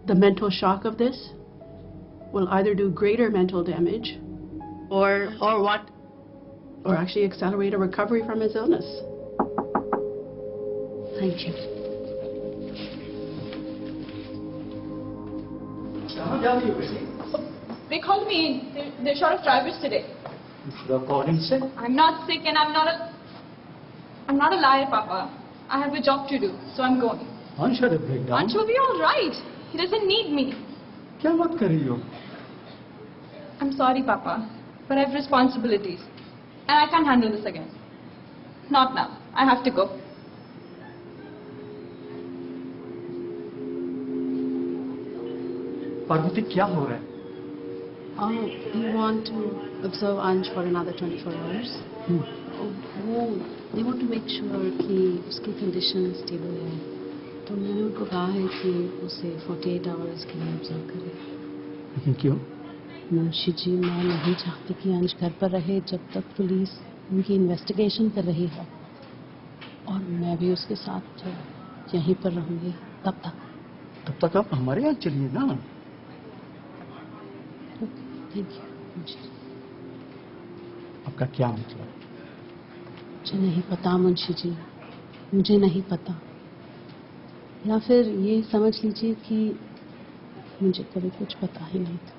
The mental shock of this will either do greater mental damage or what? Or actually accelerate a recovery from his illness. Thank you. They called me in. They're short of drivers today. You should have called him sick. I'm not sick and I'm not a liar, Papa. I have a job to do, so I'm going. Ansh had a breakdown. Ansh will be all right. He doesn't need me. क्या बात कर रही हो? I'm sorry, Papa, but I have responsibilities. And I can't handle this again. Not now. I have to go. Parvati क्या हो रहा है? You want to observe Anj for another 24 hours? They want to make sure कि उसकी condition stable है. तो मैंने उनको कहा है कि उसे 48 hours के लिए observe करें. लेकिन क्यों? मुंशी जी, मैं नहीं चाहती कि अंश घर पर रहे जब तक पुलिस उनकी इन्वेस्टिगेशन कर रही है, और मैं भी उसके साथ यहीं पर रहूंगी तब तक आप हमारे यहाँ चलिए ना. Thank you. आपका क्या मतलब? मुझे नहीं पता मुंशी जी, मुझे नहीं पता. या फिर ये समझ लीजिए कि मुझे कभी कुछ पता ही नहीं था.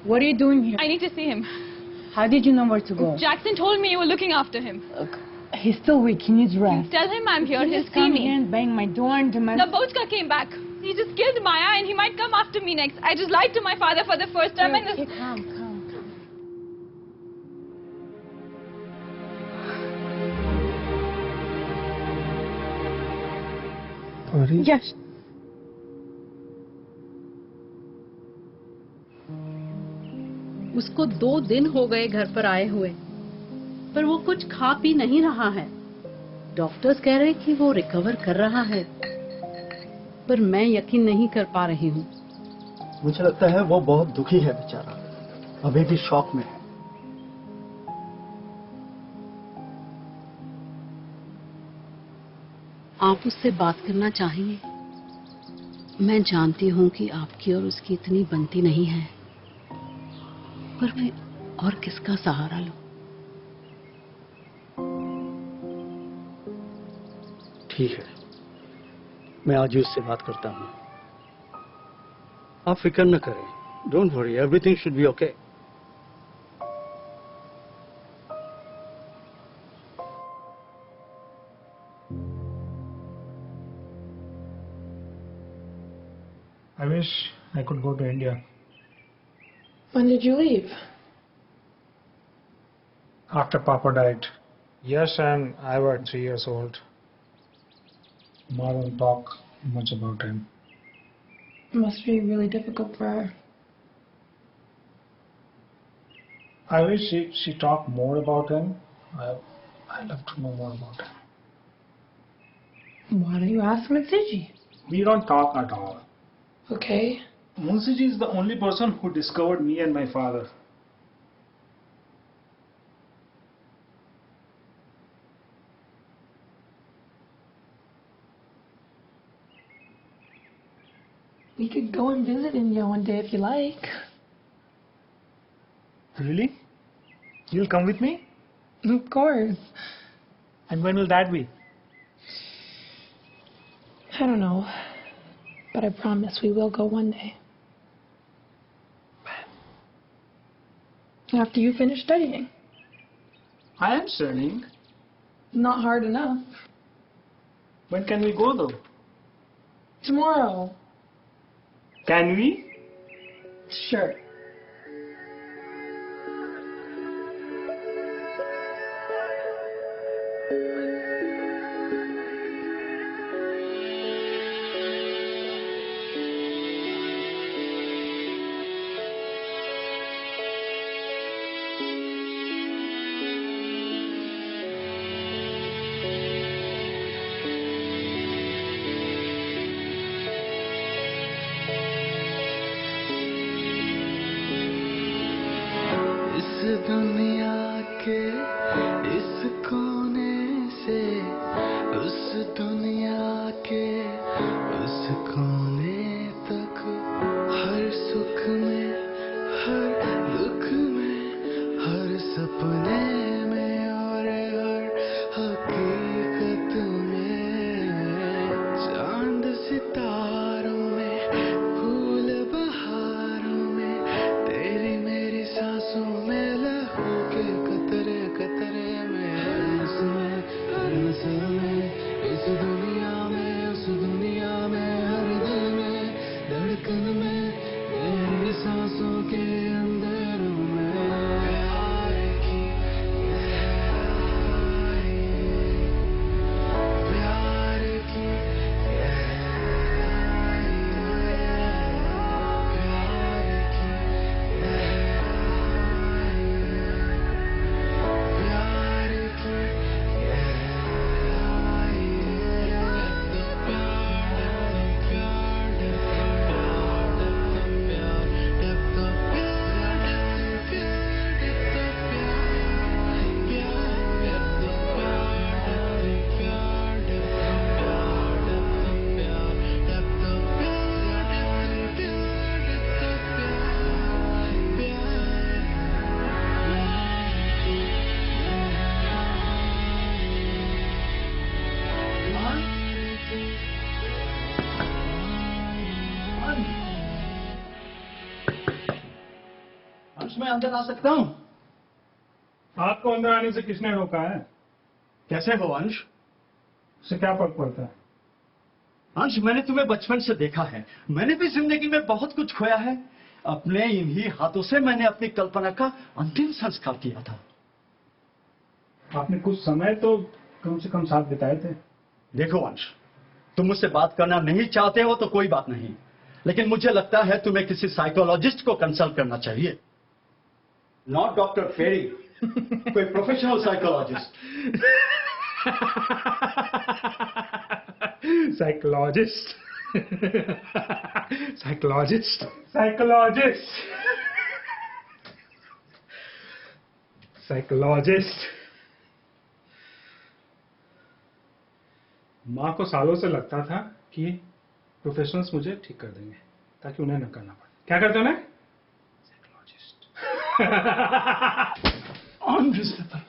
What are you doing here? I need to see him. How did you know where to go? Jackson told me you were looking after him. He's still weak. He needs rest. Tell him I'm here. He He'll just see come me. here and bang my door and demand. Nabochka came back. He just killed Maya and he might come after me next. I just lied to my father for the first time and this... Calm. Yes. उसको 2 दिन हो गए घर पर आए हुए, पर वो कुछ खा पी नहीं रहा है. डॉक्टर्स कह रहे कि वो रिकवर कर रहा है, पर मैं यकीन नहीं कर पा रही हूँ. मुझे लगता है वो बहुत दुखी है बेचारा, अभी भी शॉक में है. आप उससे बात करना चाहिए. मैं जानती हूँ कि आपकी और उसकी इतनी बनती नहीं है, पर मैं और किसका सहारा लूं? ठीक है, मैं आज ही उससे बात करता हूँ. आप फिक्र न करें. Don't worry, everything should be okay. I wish I could go to India. When did you leave? After Papa died. Yash and I were 3 years old. Ma don't talk much about him. It must be really difficult for her. I wish she talked more about him. I'd love to know more about him. Why don't you ask Mitsiji? We don't talk at all. Okay. Munsiji is the only person who discovered me and my father. We could go and visit India one day if you like. Really? You'll come with me? Of course. And when will that be? I don't know. But I promise we will go one day. After you finish studying. I am studying. Not hard enough. When can we go though? Tomorrow. Can we? Sure. मैं अंदर आ सकता हूँ? आपको अंदर आने से किसने रोका है? कैसे हो अंश? उससे क्या फर्क पड़ता है? अंश, मैंने तुम्हें बचपन से देखा है। मैंने भी जिंदगी में बहुत कुछ खोया है। अपने इन्हीं हाथों से मैंने अपनी कल्पना का अंतिम संस्कार किया था। आपने कुछ समय तो कम से कम साथ बिताए थे। देखो अंश, तुम मुझसे बात करना नहीं चाहते हो तो कोई बात नहीं, लेकिन मुझे लगता है तुम्हें किसी साइकोलॉजिस्ट को कंसल्ट करना चाहिए। नॉट डॉक्टर फेरी, कोई professional psychologist. Psychologist psychologist psychologist psychologist. माँ को सालों से लगता था कि प्रोफेशनल्स मुझे ठीक कर देंगे ताकि उन्हें न करना पड़े। क्या करते उन्हें? साइकोलॉजिस्ट। अनरिजनेबल।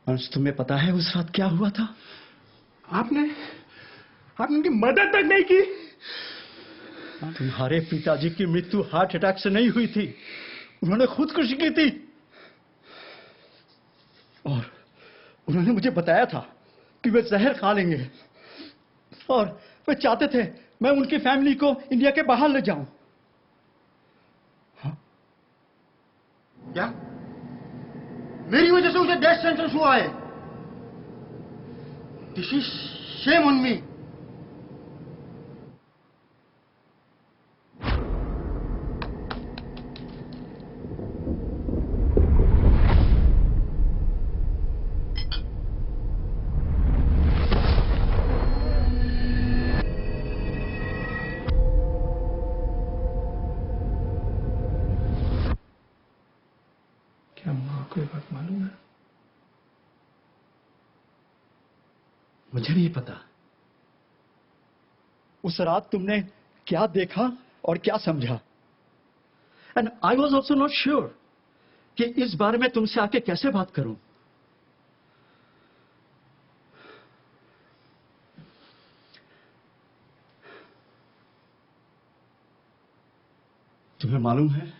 अंश, तुम्हें पता है उस रात क्या हुआ था? आपने उनकी मदद तक नहीं की। तुम्हारे पिताजी की मृत्यु हार्ट अटैक से नहीं हुई थी, उन्होंने खुदकुशी की थी। और उन्होंने मुझे बताया था कि वे जहर खा लेंगे और वे चाहते थे मैं उनकी फैमिली को इंडिया के बाहर ले जाऊं। हाँ? क्या मेरी वजह से उसे डेथ सेंटेंस हुआ है? This is shame on me. क्या माँ को ये बात मालूम है? मुझे नहीं पता उस रात तुमने क्या देखा और क्या समझा। And I was also not sure कि इस बारे में तुमसे आके कैसे बात करूं। तुम्हें मालूम है,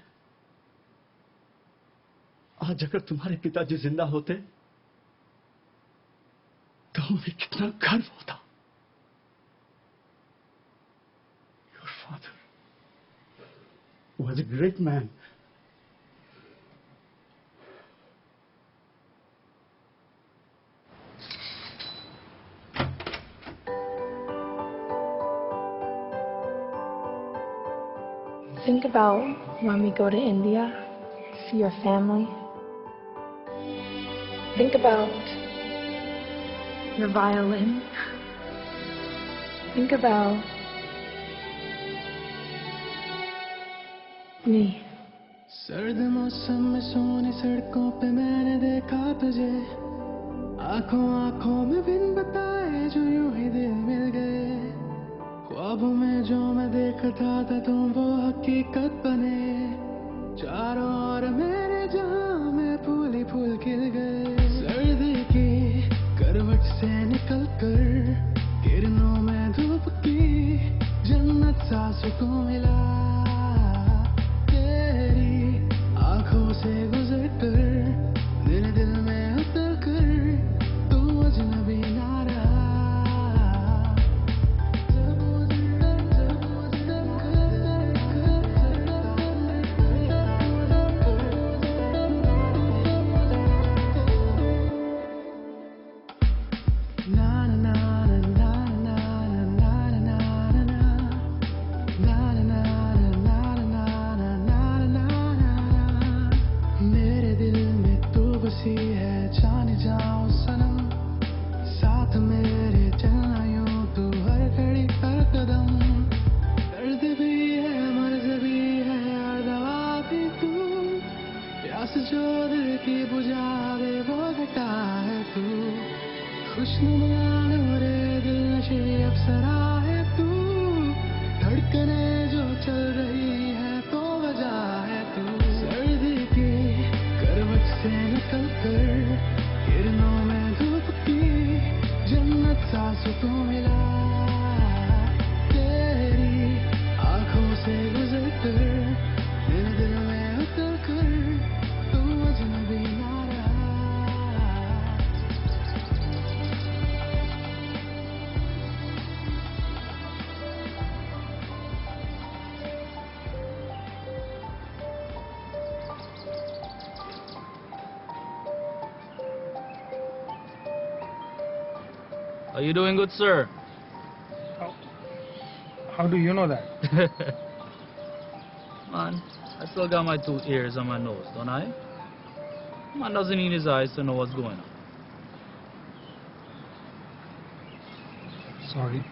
आज अगर तुम्हारे पिताजी जिंदा होते तो उन्हें कितना गर्व होता। Your father was a great man. Think about when we go to India to see your family. Think about your violin. Think about me. सर्द मौसम में सोनी सड़कों पे मैंने देखा तुझे, आंखों आंखों में बिन बताए जो यूं ही दिल मिल गए। ख्वाबों में जो मैं देखता था तुम वो हकीकत बने, चारों ओर मेरे जहां में फूल ही फूल खिल गए। सर्दी की करवट से निकल कर किरणों में धूप की जन्नत सा सुकून मिला। तेरी आंखों से गुजर कर दिल दिल में उतर कर तू अजनबी ना रहा। मेरे दिल में तू बसी है, जाने जाऊं सनम, साथ मेरे चलना यूं तू हर घड़ी हर कदम। दर्द भी है मर्ज भी है और दवा भी तू, प्यास जो दिल की बुझावे वो घटा है तू। खुशनुमा नूरे दिल नशे अप्सरा है तू, धड़कने जो चल रही Are you doing good, sir? How do you know that? Man, I still got my 2 ears on my nose, don't I? Man doesn't need his eyes to know what's going on. Sorry.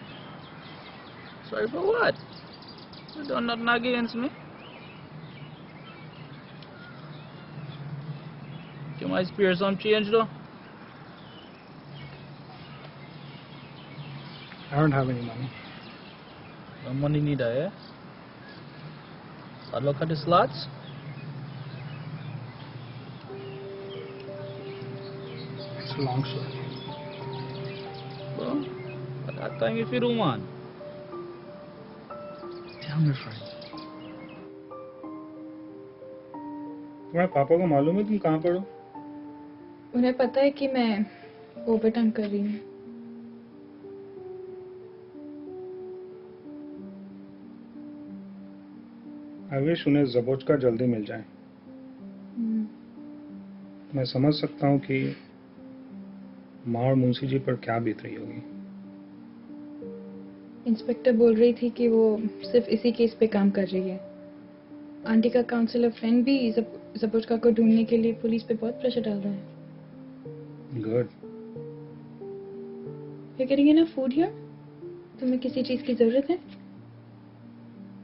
Sorry for what? You done nothing against me. Can I spare some change though? I don't have any money. No money neither, eh? So look at the slots. It's a long story. Well, at that time if you don't want. Tell me, friend. तुम्हारे पापा को मालूम है तुम कहाँ पर हो? उन्हें पता है कि मैं ओवरटाइम कर रही हूँ। I wish उन्हें ज़बोचका जल्दी मिल जाए। मैं समझ सकता हूँ कि माँ और मुंशी जी पर क्या बीत रही होगी। इंस्पेक्टर बोल रही थी कि वो सिर्फ इसी केस पे काम कर रही है। आंटी का काउंसलर फ्रेंड भी ज़बोचका को ढूंढने के लिए पुलिस पे बहुत प्रेशर डाल रहा है। Good. You're getting enough food here? तुम्हें किसी चीज की जरूरत है?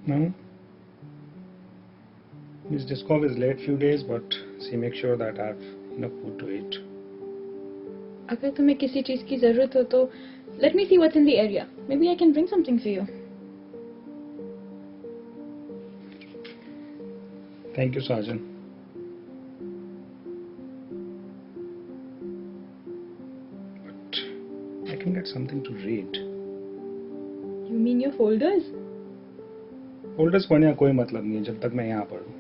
No. Miss Diskov is late few days, but she makes sure that I have enough food to eat. अगर तुम्हें किसी चीज की जरूरत हो तो let me see what's in the area. Maybe I can bring something for you. Thank you, Sergeant. But I can get something to read. You mean your folders? Folders पढ़ने का कोई मतलब नहीं है जब तक मैं यहाँ पढ़ूँ.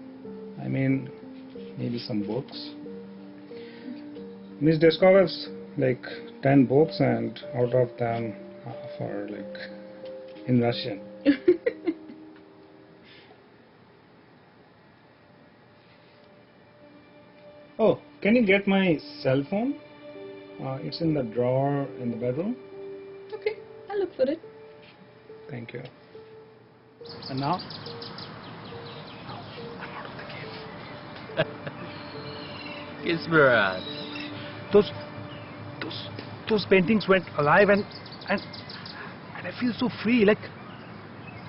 I mean, maybe some books. Miss Deskov has like 10 books, and out of them, half are like in Russian. Oh, can you get my cell phone? It's in the drawer in the bedroom. Okay, I'll look for it. Thank you. And now? Kiss me, Rad. Those paintings went alive, and I feel so free, like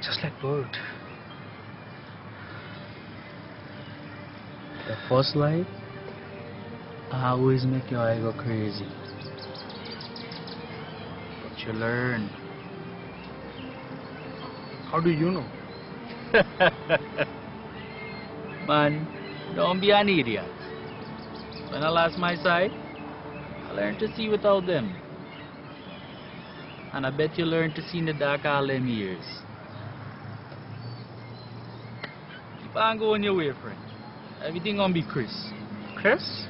just like bird. The first light always make your eye go crazy. But you learn. How do you know? Man, don't be an idiot. When I lost my sight, I learned to see without them. And I bet you learned to see in the dark all them years. Keep on going your way, friend. Everything gonna be Chris. Chris?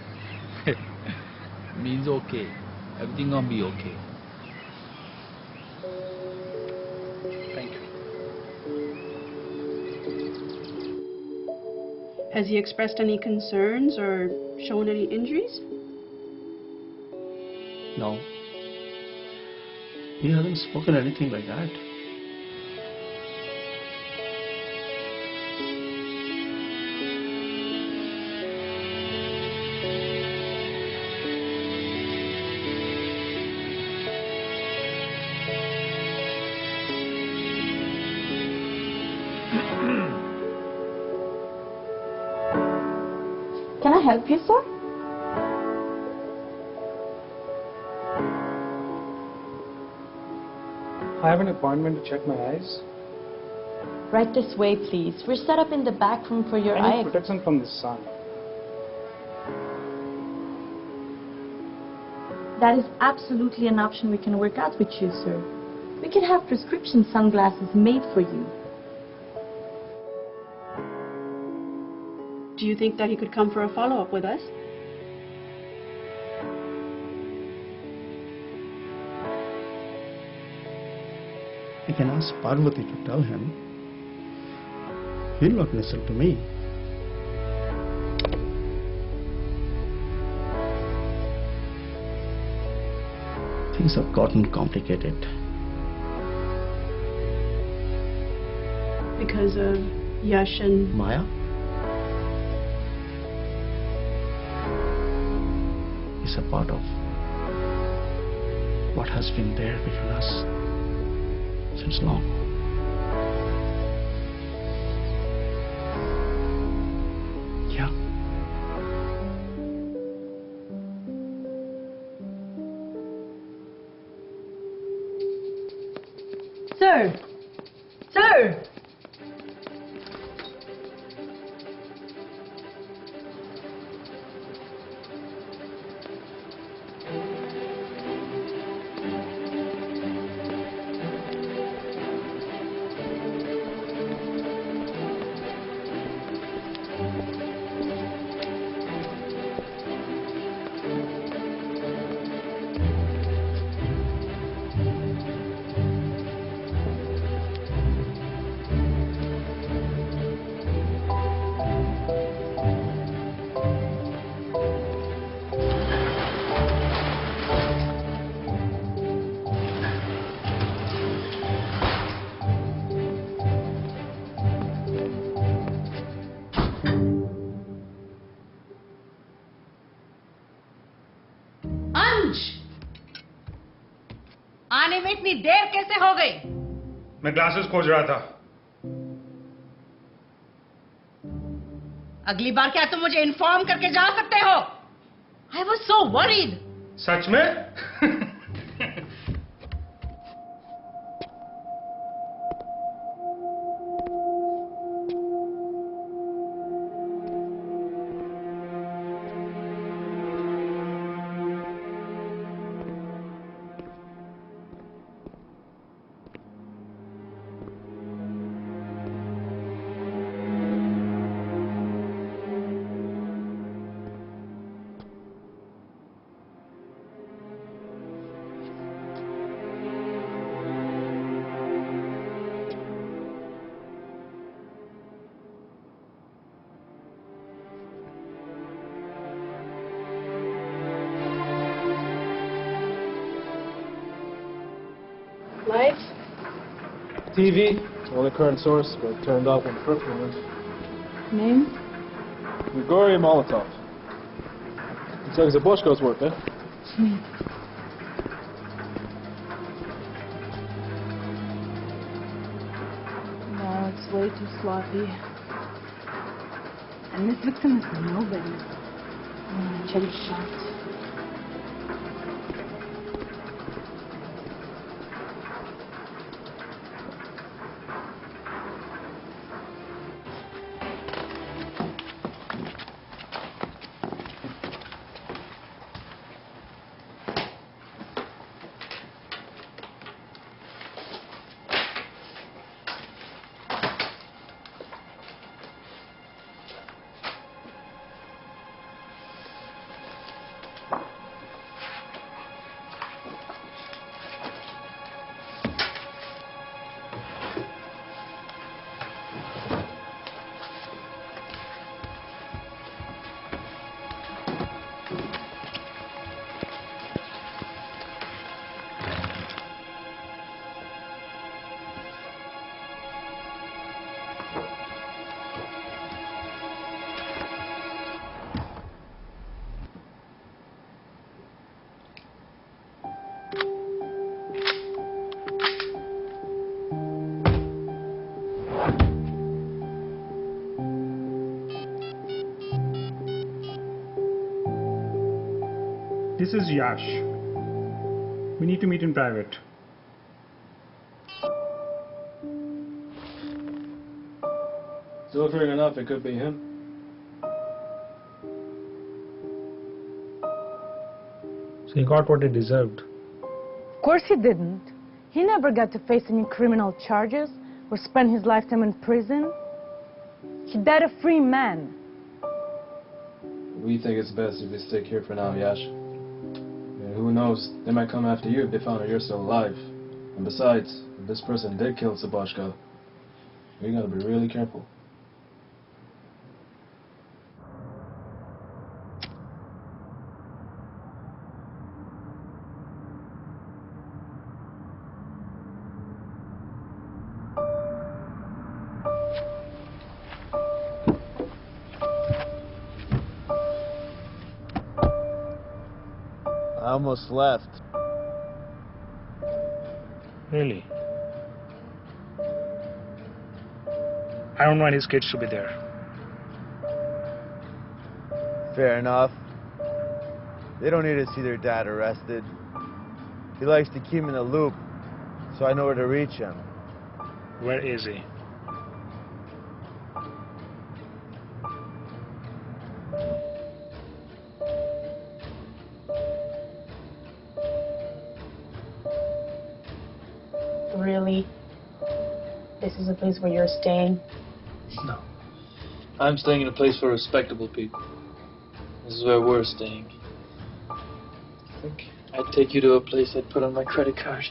Means okay. Everything gonna be okay. Thank you. Has he expressed any concerns or shown any injuries? No. He hasn't spoken anything like that. Can I help you, sir? I have an appointment to check my eyes. Right this way, please. We're set up in the back room for your I eye. need protection from the sun. That is absolutely an option we can work out with you, sir. We can have prescription sunglasses made for you. Do you think that he could come for a follow-up with us? You can ask Parvati to tell him. He'll not listen to me. Things have gotten complicated. Because of Yash and Maya? Is a part of what has been there between us since long. Yeah. Sir! Sir! आने में इतनी देर कैसे हो गई? मैं glasses खोज रहा था। अगली बार क्या तुम मुझे इन्फॉर्म करके जा सकते हो? I was so worried. सच में? Lights? TV, only current source, but turned off when the first one was. Name? Grigory Molotov. Looks like Zaboshko's work, eh? No, it's way too sloppy. And this victim is nobody. Just shot. This is Yash. We need to meet in private. Still figuring enough, it could be him. So he got what he deserved. Of course he didn't. He never got to face any criminal charges or spend his lifetime in prison. He died a free man. We think it's best if we stick here for now, Yash. And who knows, they might come after you if they found out you're still alive. And besides, if this person did kill Saboshka, we gotta be really careful. I almost left. Really? I don't want his kids to be there. Fair enough. They don't need to see their dad arrested. He likes to keep him in the loop, so I know where to reach him. Where is he? Really? This is a place where you're staying? No. I'm staying in a place for respectable people. This is where we're staying. I think I'd take you to a place I'd put on my credit card.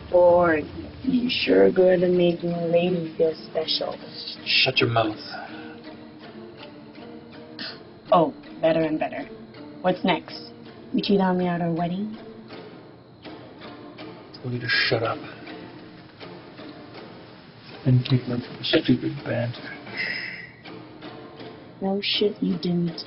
Boy, you sure good at making a lady feel special. Shut your mouth. Oh, better and better. What's next? We cheat on me at our wedding? I told you to shut up. And keep up with stupid banter. No shit, you didn't.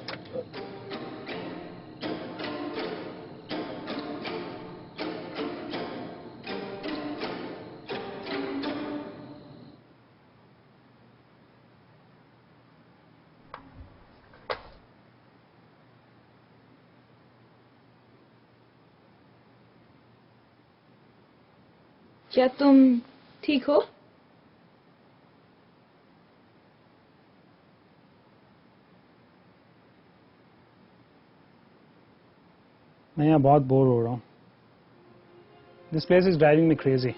क्या तुम ठीक हो? मैं यहाँ बहुत bore हो रहा हूँ. This place is driving me crazy.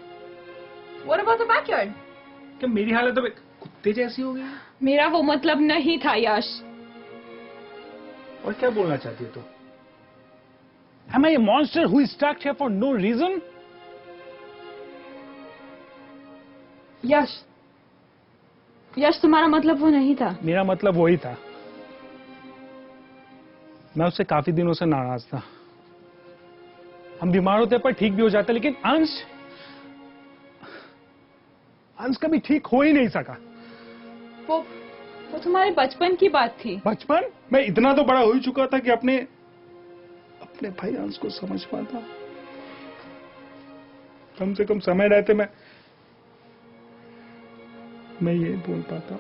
What about the backyard? क्या मेरी हालत तो कुत्ते जैसी हो गई? मेरा वो मतलब नहीं था यश. और क्या बोलना चाहती है तू? Am I a monster who is stuck here for no reason? यश तुम्हारा मतलब वो नहीं था. मेरा मतलब वही था. मैं उससे काफी दिनों से नाराज था. हम बीमार होते पर ठीक भी हो जाते, लेकिन अंश कभी ठीक हो ही नहीं सका. वो तुम्हारे बचपन की बात थी. बचपन? मैं इतना तो बड़ा हो ही चुका था कि अपने भाई अंश को समझ पाता. कम से कम समय रहते मैं ये बोल पाता.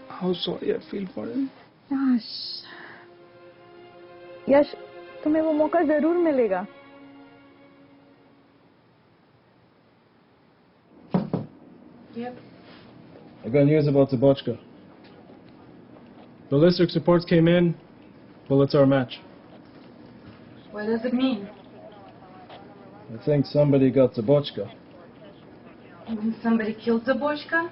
How sorry I feel for him. यश, तुम्हें वो मौका जरूर मिलेगा. Yep. I got news about Zabochka. Ballistics reports came in. Bullets are a match. What does it mean? I think somebody got Zabochka. You mean somebody killed Zabochka?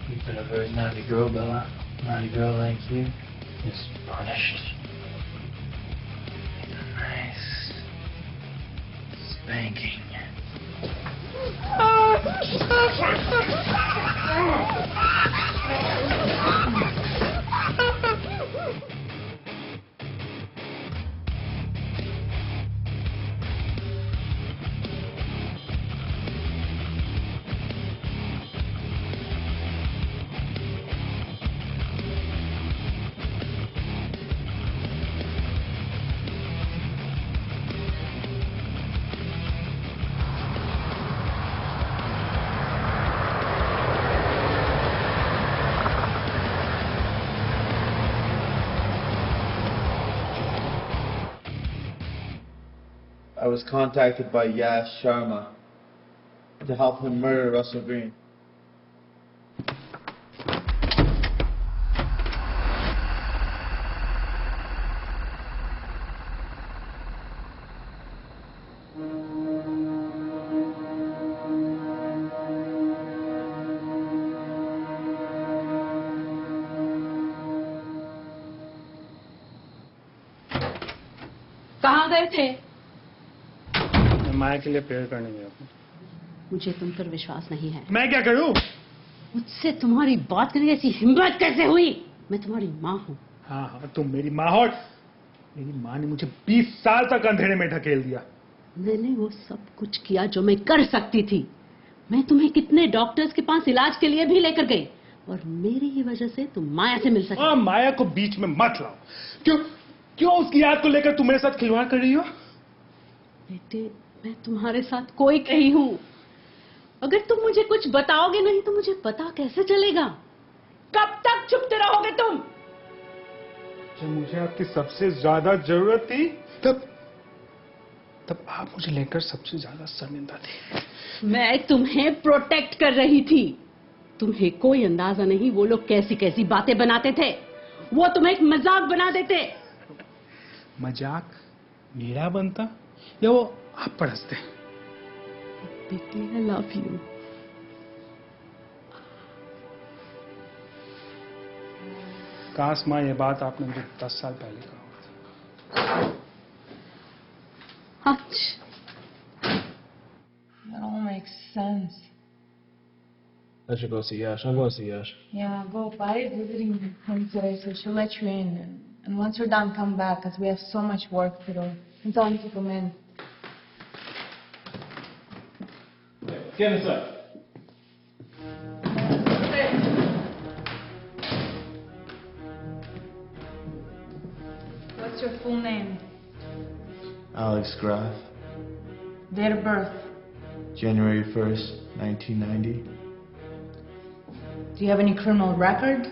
You've been a very naughty girl, Bella. Naughty girl like you is punished. With a nice spanking. I was contacted by Yash Sharma to help him murder Russell Green. कहाँ गए थे? मैं माया के लिए prayer करने गया था. मुझे तुम पर विश्वास नहीं है. मैं क्या करूं? मुझसे तुम्हारी बात करने की ऐसी हिम्मत कैसे हुई? मैं तुम्हारी माँ हूँ। हाँ हाँ, तुम मेरी माँ हो। मेरी माँ ने मुझे 20 साल तक अंधेरे में ढकेल दिया। मैंने वो सब कुछ किया जो मैं कर सकती थी। मैं तुम्हें कितने डॉक्टर्स के पास इलाज के लिए भी लेकर गई और मेरी ही वजह से तुम माया से मिल सके। हाँ, माया को बीच में मत लाओ। क्यों उसकी याद को लेकर तुम मेरे साथ खिलवाड़ कर रही हो? बेटे, मैं तुम्हारे साथ कोई नहीं हूँ। अगर तुम मुझे कुछ बताओगे नहीं तो मुझे पता कैसे चलेगा? कब तक छुपते रहोगे तुम? जब मुझे आपकी सबसे ज्यादा जरूरत थी तब आप मुझे लेकर सबसे ज्यादा शर्मिंदा थी। मैं तुम्हें प्रोटेक्ट कर रही थी। तुम्हें कोई अंदाजा नहीं वो लोग कैसी कैसी बातें बनाते थे। वो तुम्हें एक मजाक बना देते। मजाक मेरा बनता या वो आप पर हंसते? बेटे, I love you. काश माँ ये बात आपने मुझे 10 साल पहले कहा होता। That all makes sense. I should go see Yash. I'm going to see Yash. Yeah, go. Pari's visiting him today, so she'll let you in. And once you're done, come back, because we have so much work to do. And tell him to come in. Get inside. What's your full name? Alex Graff, Date of birth? January 1st, 1990. Do you have any criminal record?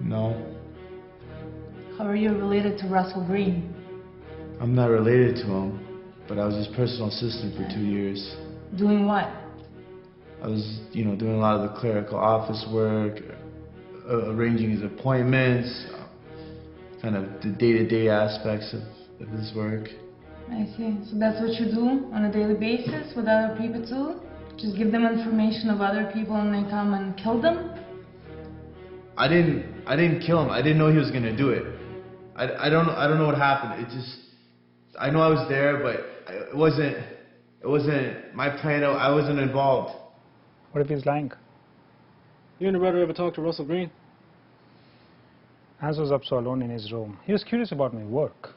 No, How are you related to Russell Green? I'm not related to him, but I was his personal assistant for 2 years. Doing what? I was, doing a lot of the clerical office work, arranging his appointments, kind of the day-to-day aspects of his work. I see. So that's what you do on a daily basis with other people too? Just give them information of other people and they come and kill them? I didn't kill him. I didn't know he was gonna do it. I don't know what happened. I know I was there, but it wasn't my plan. I wasn't involved. What if he's lying? You and your brother ever talked to Russell Green? Hans was up so alone in his room. He was curious about my work.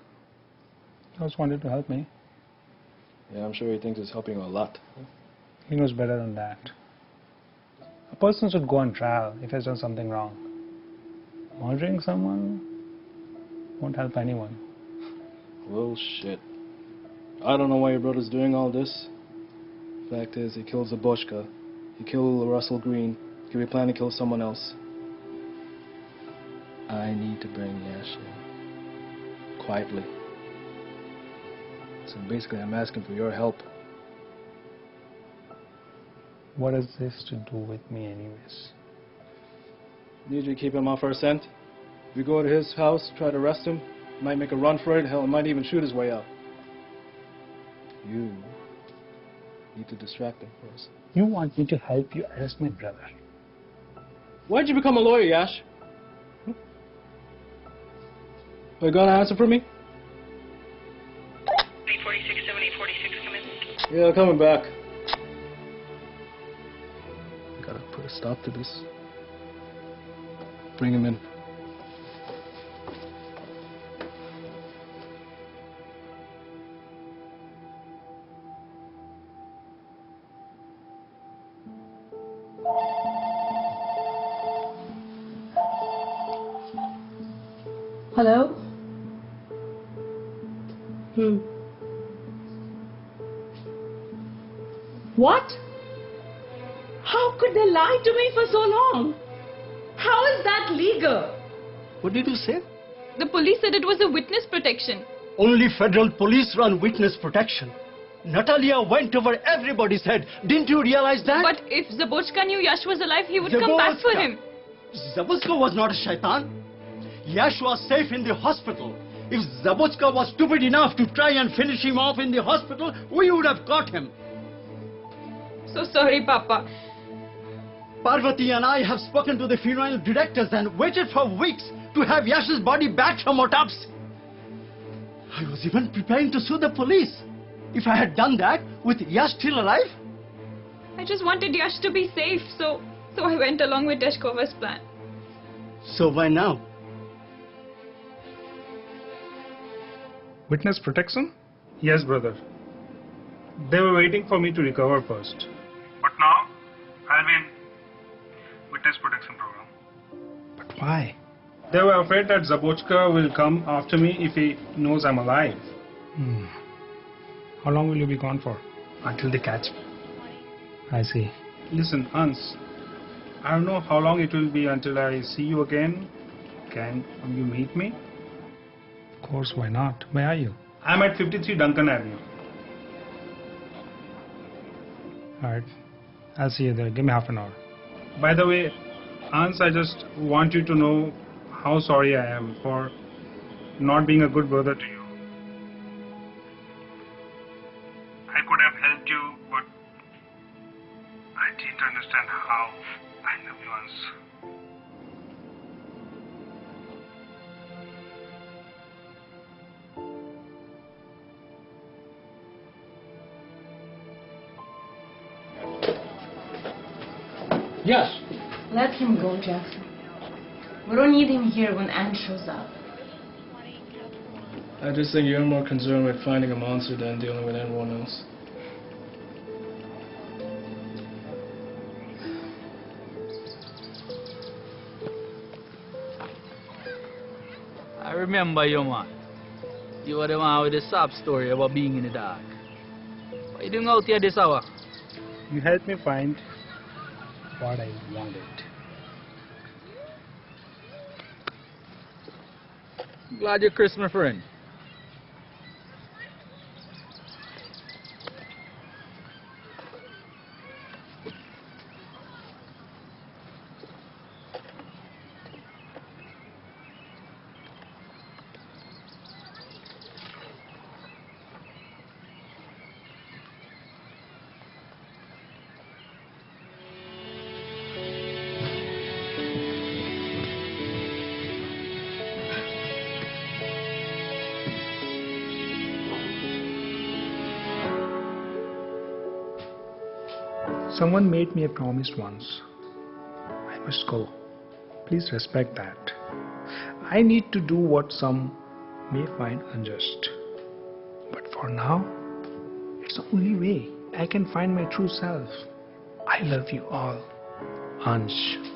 He also wanted to help me. Yeah, I'm sure he thinks it's helping you a lot. He knows better than that. A person should go on trial if he has done something wrong. Murdering someone won't help anyone. Well, shit. I don't know why your brother's doing all this. Fact is, he killed Zabochka. He killed Russell Green. He could be planning to kill someone else. I need to bring Yash in. Quietly. So basically, I'm asking for your help. What has this to do with me anyways? Need you to keep him off our scent. If we go to his house, try to arrest him, might make a run for it, hell, he might even shoot his way out. You need to distract him first. You want me to help you arrest my brother? Why'd you become a lawyer, Yash? Are you gonna answer for me? 846, 7846, come in. Yeah, coming back. Gotta put a stop to this. Bring him in. Hello? What? How could they lie to me for so long? How is that legal? What did you say? The police said it was a witness protection. Only federal police run witness protection. Natalia went over everybody's head. Didn't you realize that? But if Zabochka knew Yash was alive, he would come back for him. Zabochka was not a shaitan. Yash was safe in the hospital. If Zabochka was stupid enough to try and finish him off in the hospital, we would have caught him. So sorry, Papa. Parvati and I have spoken to the funeral directors and waited for weeks to have Yash's body back from autopsy. I was even preparing to sue the police. If I had done that with Yash still alive, I just wanted Yash to be safe, so So I went along with Deshkova's plan. So why now? Witness protection? Yes, brother. They were waiting for me to recover first. But now, I'll be in witness protection program. But why? They were afraid that Zabochka will come after me if he knows I'm alive. How long will you be gone for? Until they catch me. I see. Listen, Hans, I don't know how long it will be until I see you again. Can you meet me? Of course, why not? Where are you? I'm at 53 Duncan Avenue. Alright, I'll see you there. Give me half an hour. By the way, Hans, I just want you to know how sorry I am for not being a good brother to you. I could have helped you, but I didn't understand how I love you, Hans. Yes. Let him go, Jackson. We don't need him here when Anne shows up. I just think you're more concerned with finding a monster than dealing with everyone else. I remember you, man. You were the one with the sob story about being in the dark. What are you doing out here this hour? You helped me find what I wanted. Glad you're Chris, my friend. Someone made me a promise once. I must go. Please respect that. I need to do what some may find unjust. But for now, it's the only way I can find my true self. I love you all. Ansh.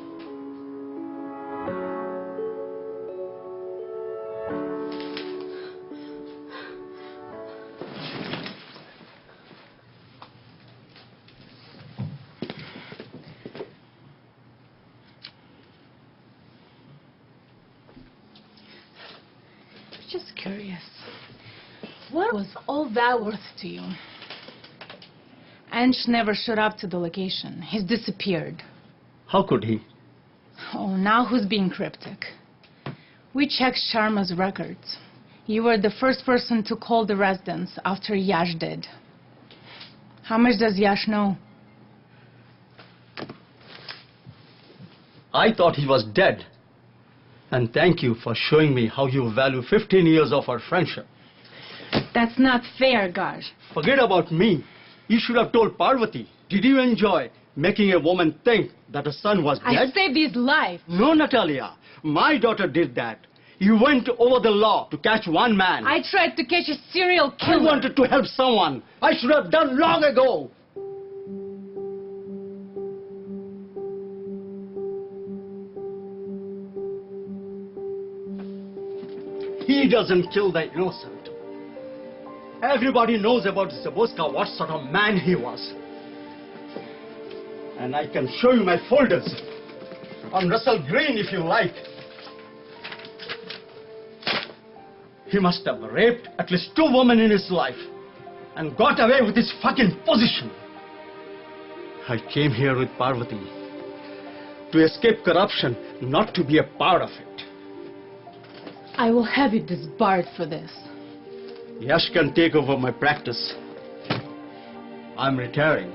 Just curious. What was all that worth to you? Ansh never showed up to the location. He's disappeared. How could he? Oh, now who's being cryptic? We checked Sharma's records. You were the first person to call the residence after Yash did. How much does Yash know? I thought he was dead. And thank you for showing me how you value 15 years of our friendship. That's not fair, Gaj. Forget about me. You should have told Parvati. Did you enjoy making a woman think that her son was dead? I saved his life. No, Natalia. My daughter did that. You went over the law to catch one man. I tried to catch a serial killer. I wanted to help someone. I should have done long ago. He doesn't kill the innocent. Everybody knows about Zabochka, what sort of man he was. And I can show you my folders on Russell Green if you like. He must have raped at least 2 women in his life and got away with his fucking position. I came here with Parvati to escape corruption, not to be a part of it. I will have you disbarred for this. Yash can take over my practice. I'm retiring.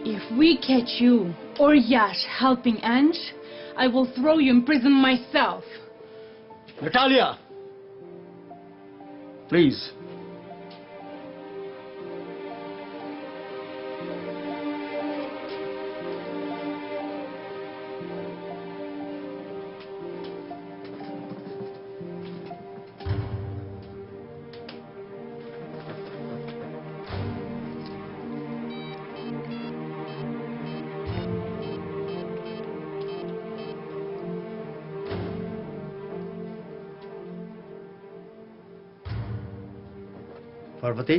If we catch you or Yash helping Ansh, I will throw you in prison myself. Natalia! Please. Parvati,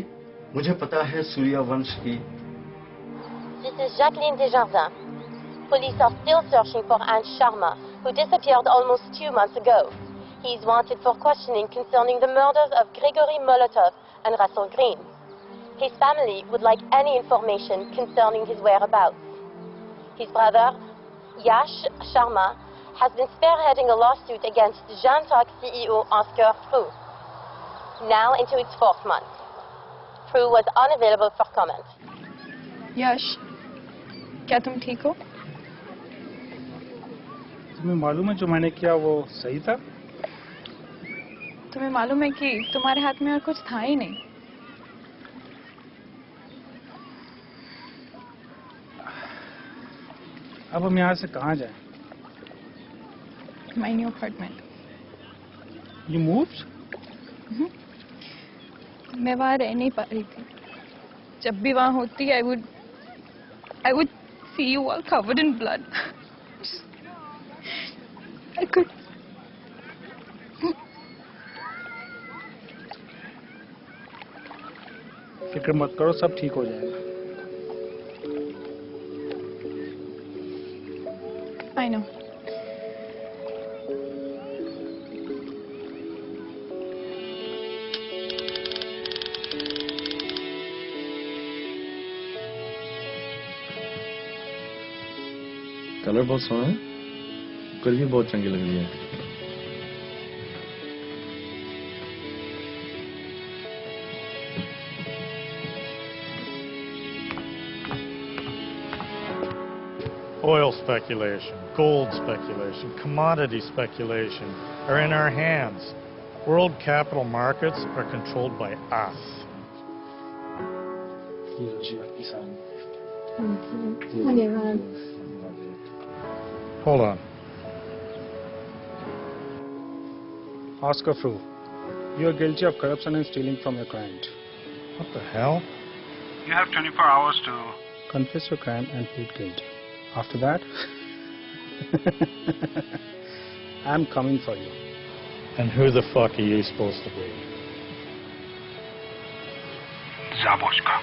मुझे पता है सूर्या वंश की. This is Jacqueline Desjardins. Police are still searching for Anne Sharma, who disappeared almost 2 months ago. He is wanted for questioning concerning the murders of Grigory Molotov and Russell Green. His family would like any information concerning his whereabouts. His brother, Yash Sharma, has been spearheading a lawsuit against Jantok CEO Oscar Frew, now into its 4th month. Frew was unavailable for comment. यश, क्या तुम ठीक हो? तुम्हें मालूम है जो मैंने किया वो सही था? तुम्हें मालूम है कि तुम्हारे हाथ में और कुछ था ही नहीं. अब हम यहाँ से कहाँ जाएं? My new apartment. You moved? मैं वहाँ रह नहीं पा रही थी. जब भी वहाँ होती, I would see you all covered in blood. I could. फिक्र मत करो, सब ठीक हो जाएगा. I know. कलर बहुत सोहना है, कल भी बहुत चंगी लग रही है. Oil speculation, gold speculation, commodity speculation are in our hands. World capital markets are controlled by us. Hold on. Oscar Frew, you are guilty of corruption and stealing from your client. What the hell? You have 24 hours to... Confess your crime and plead guilty. After that, I'm coming for you. And who the fuck are you supposed to be? Zabochka.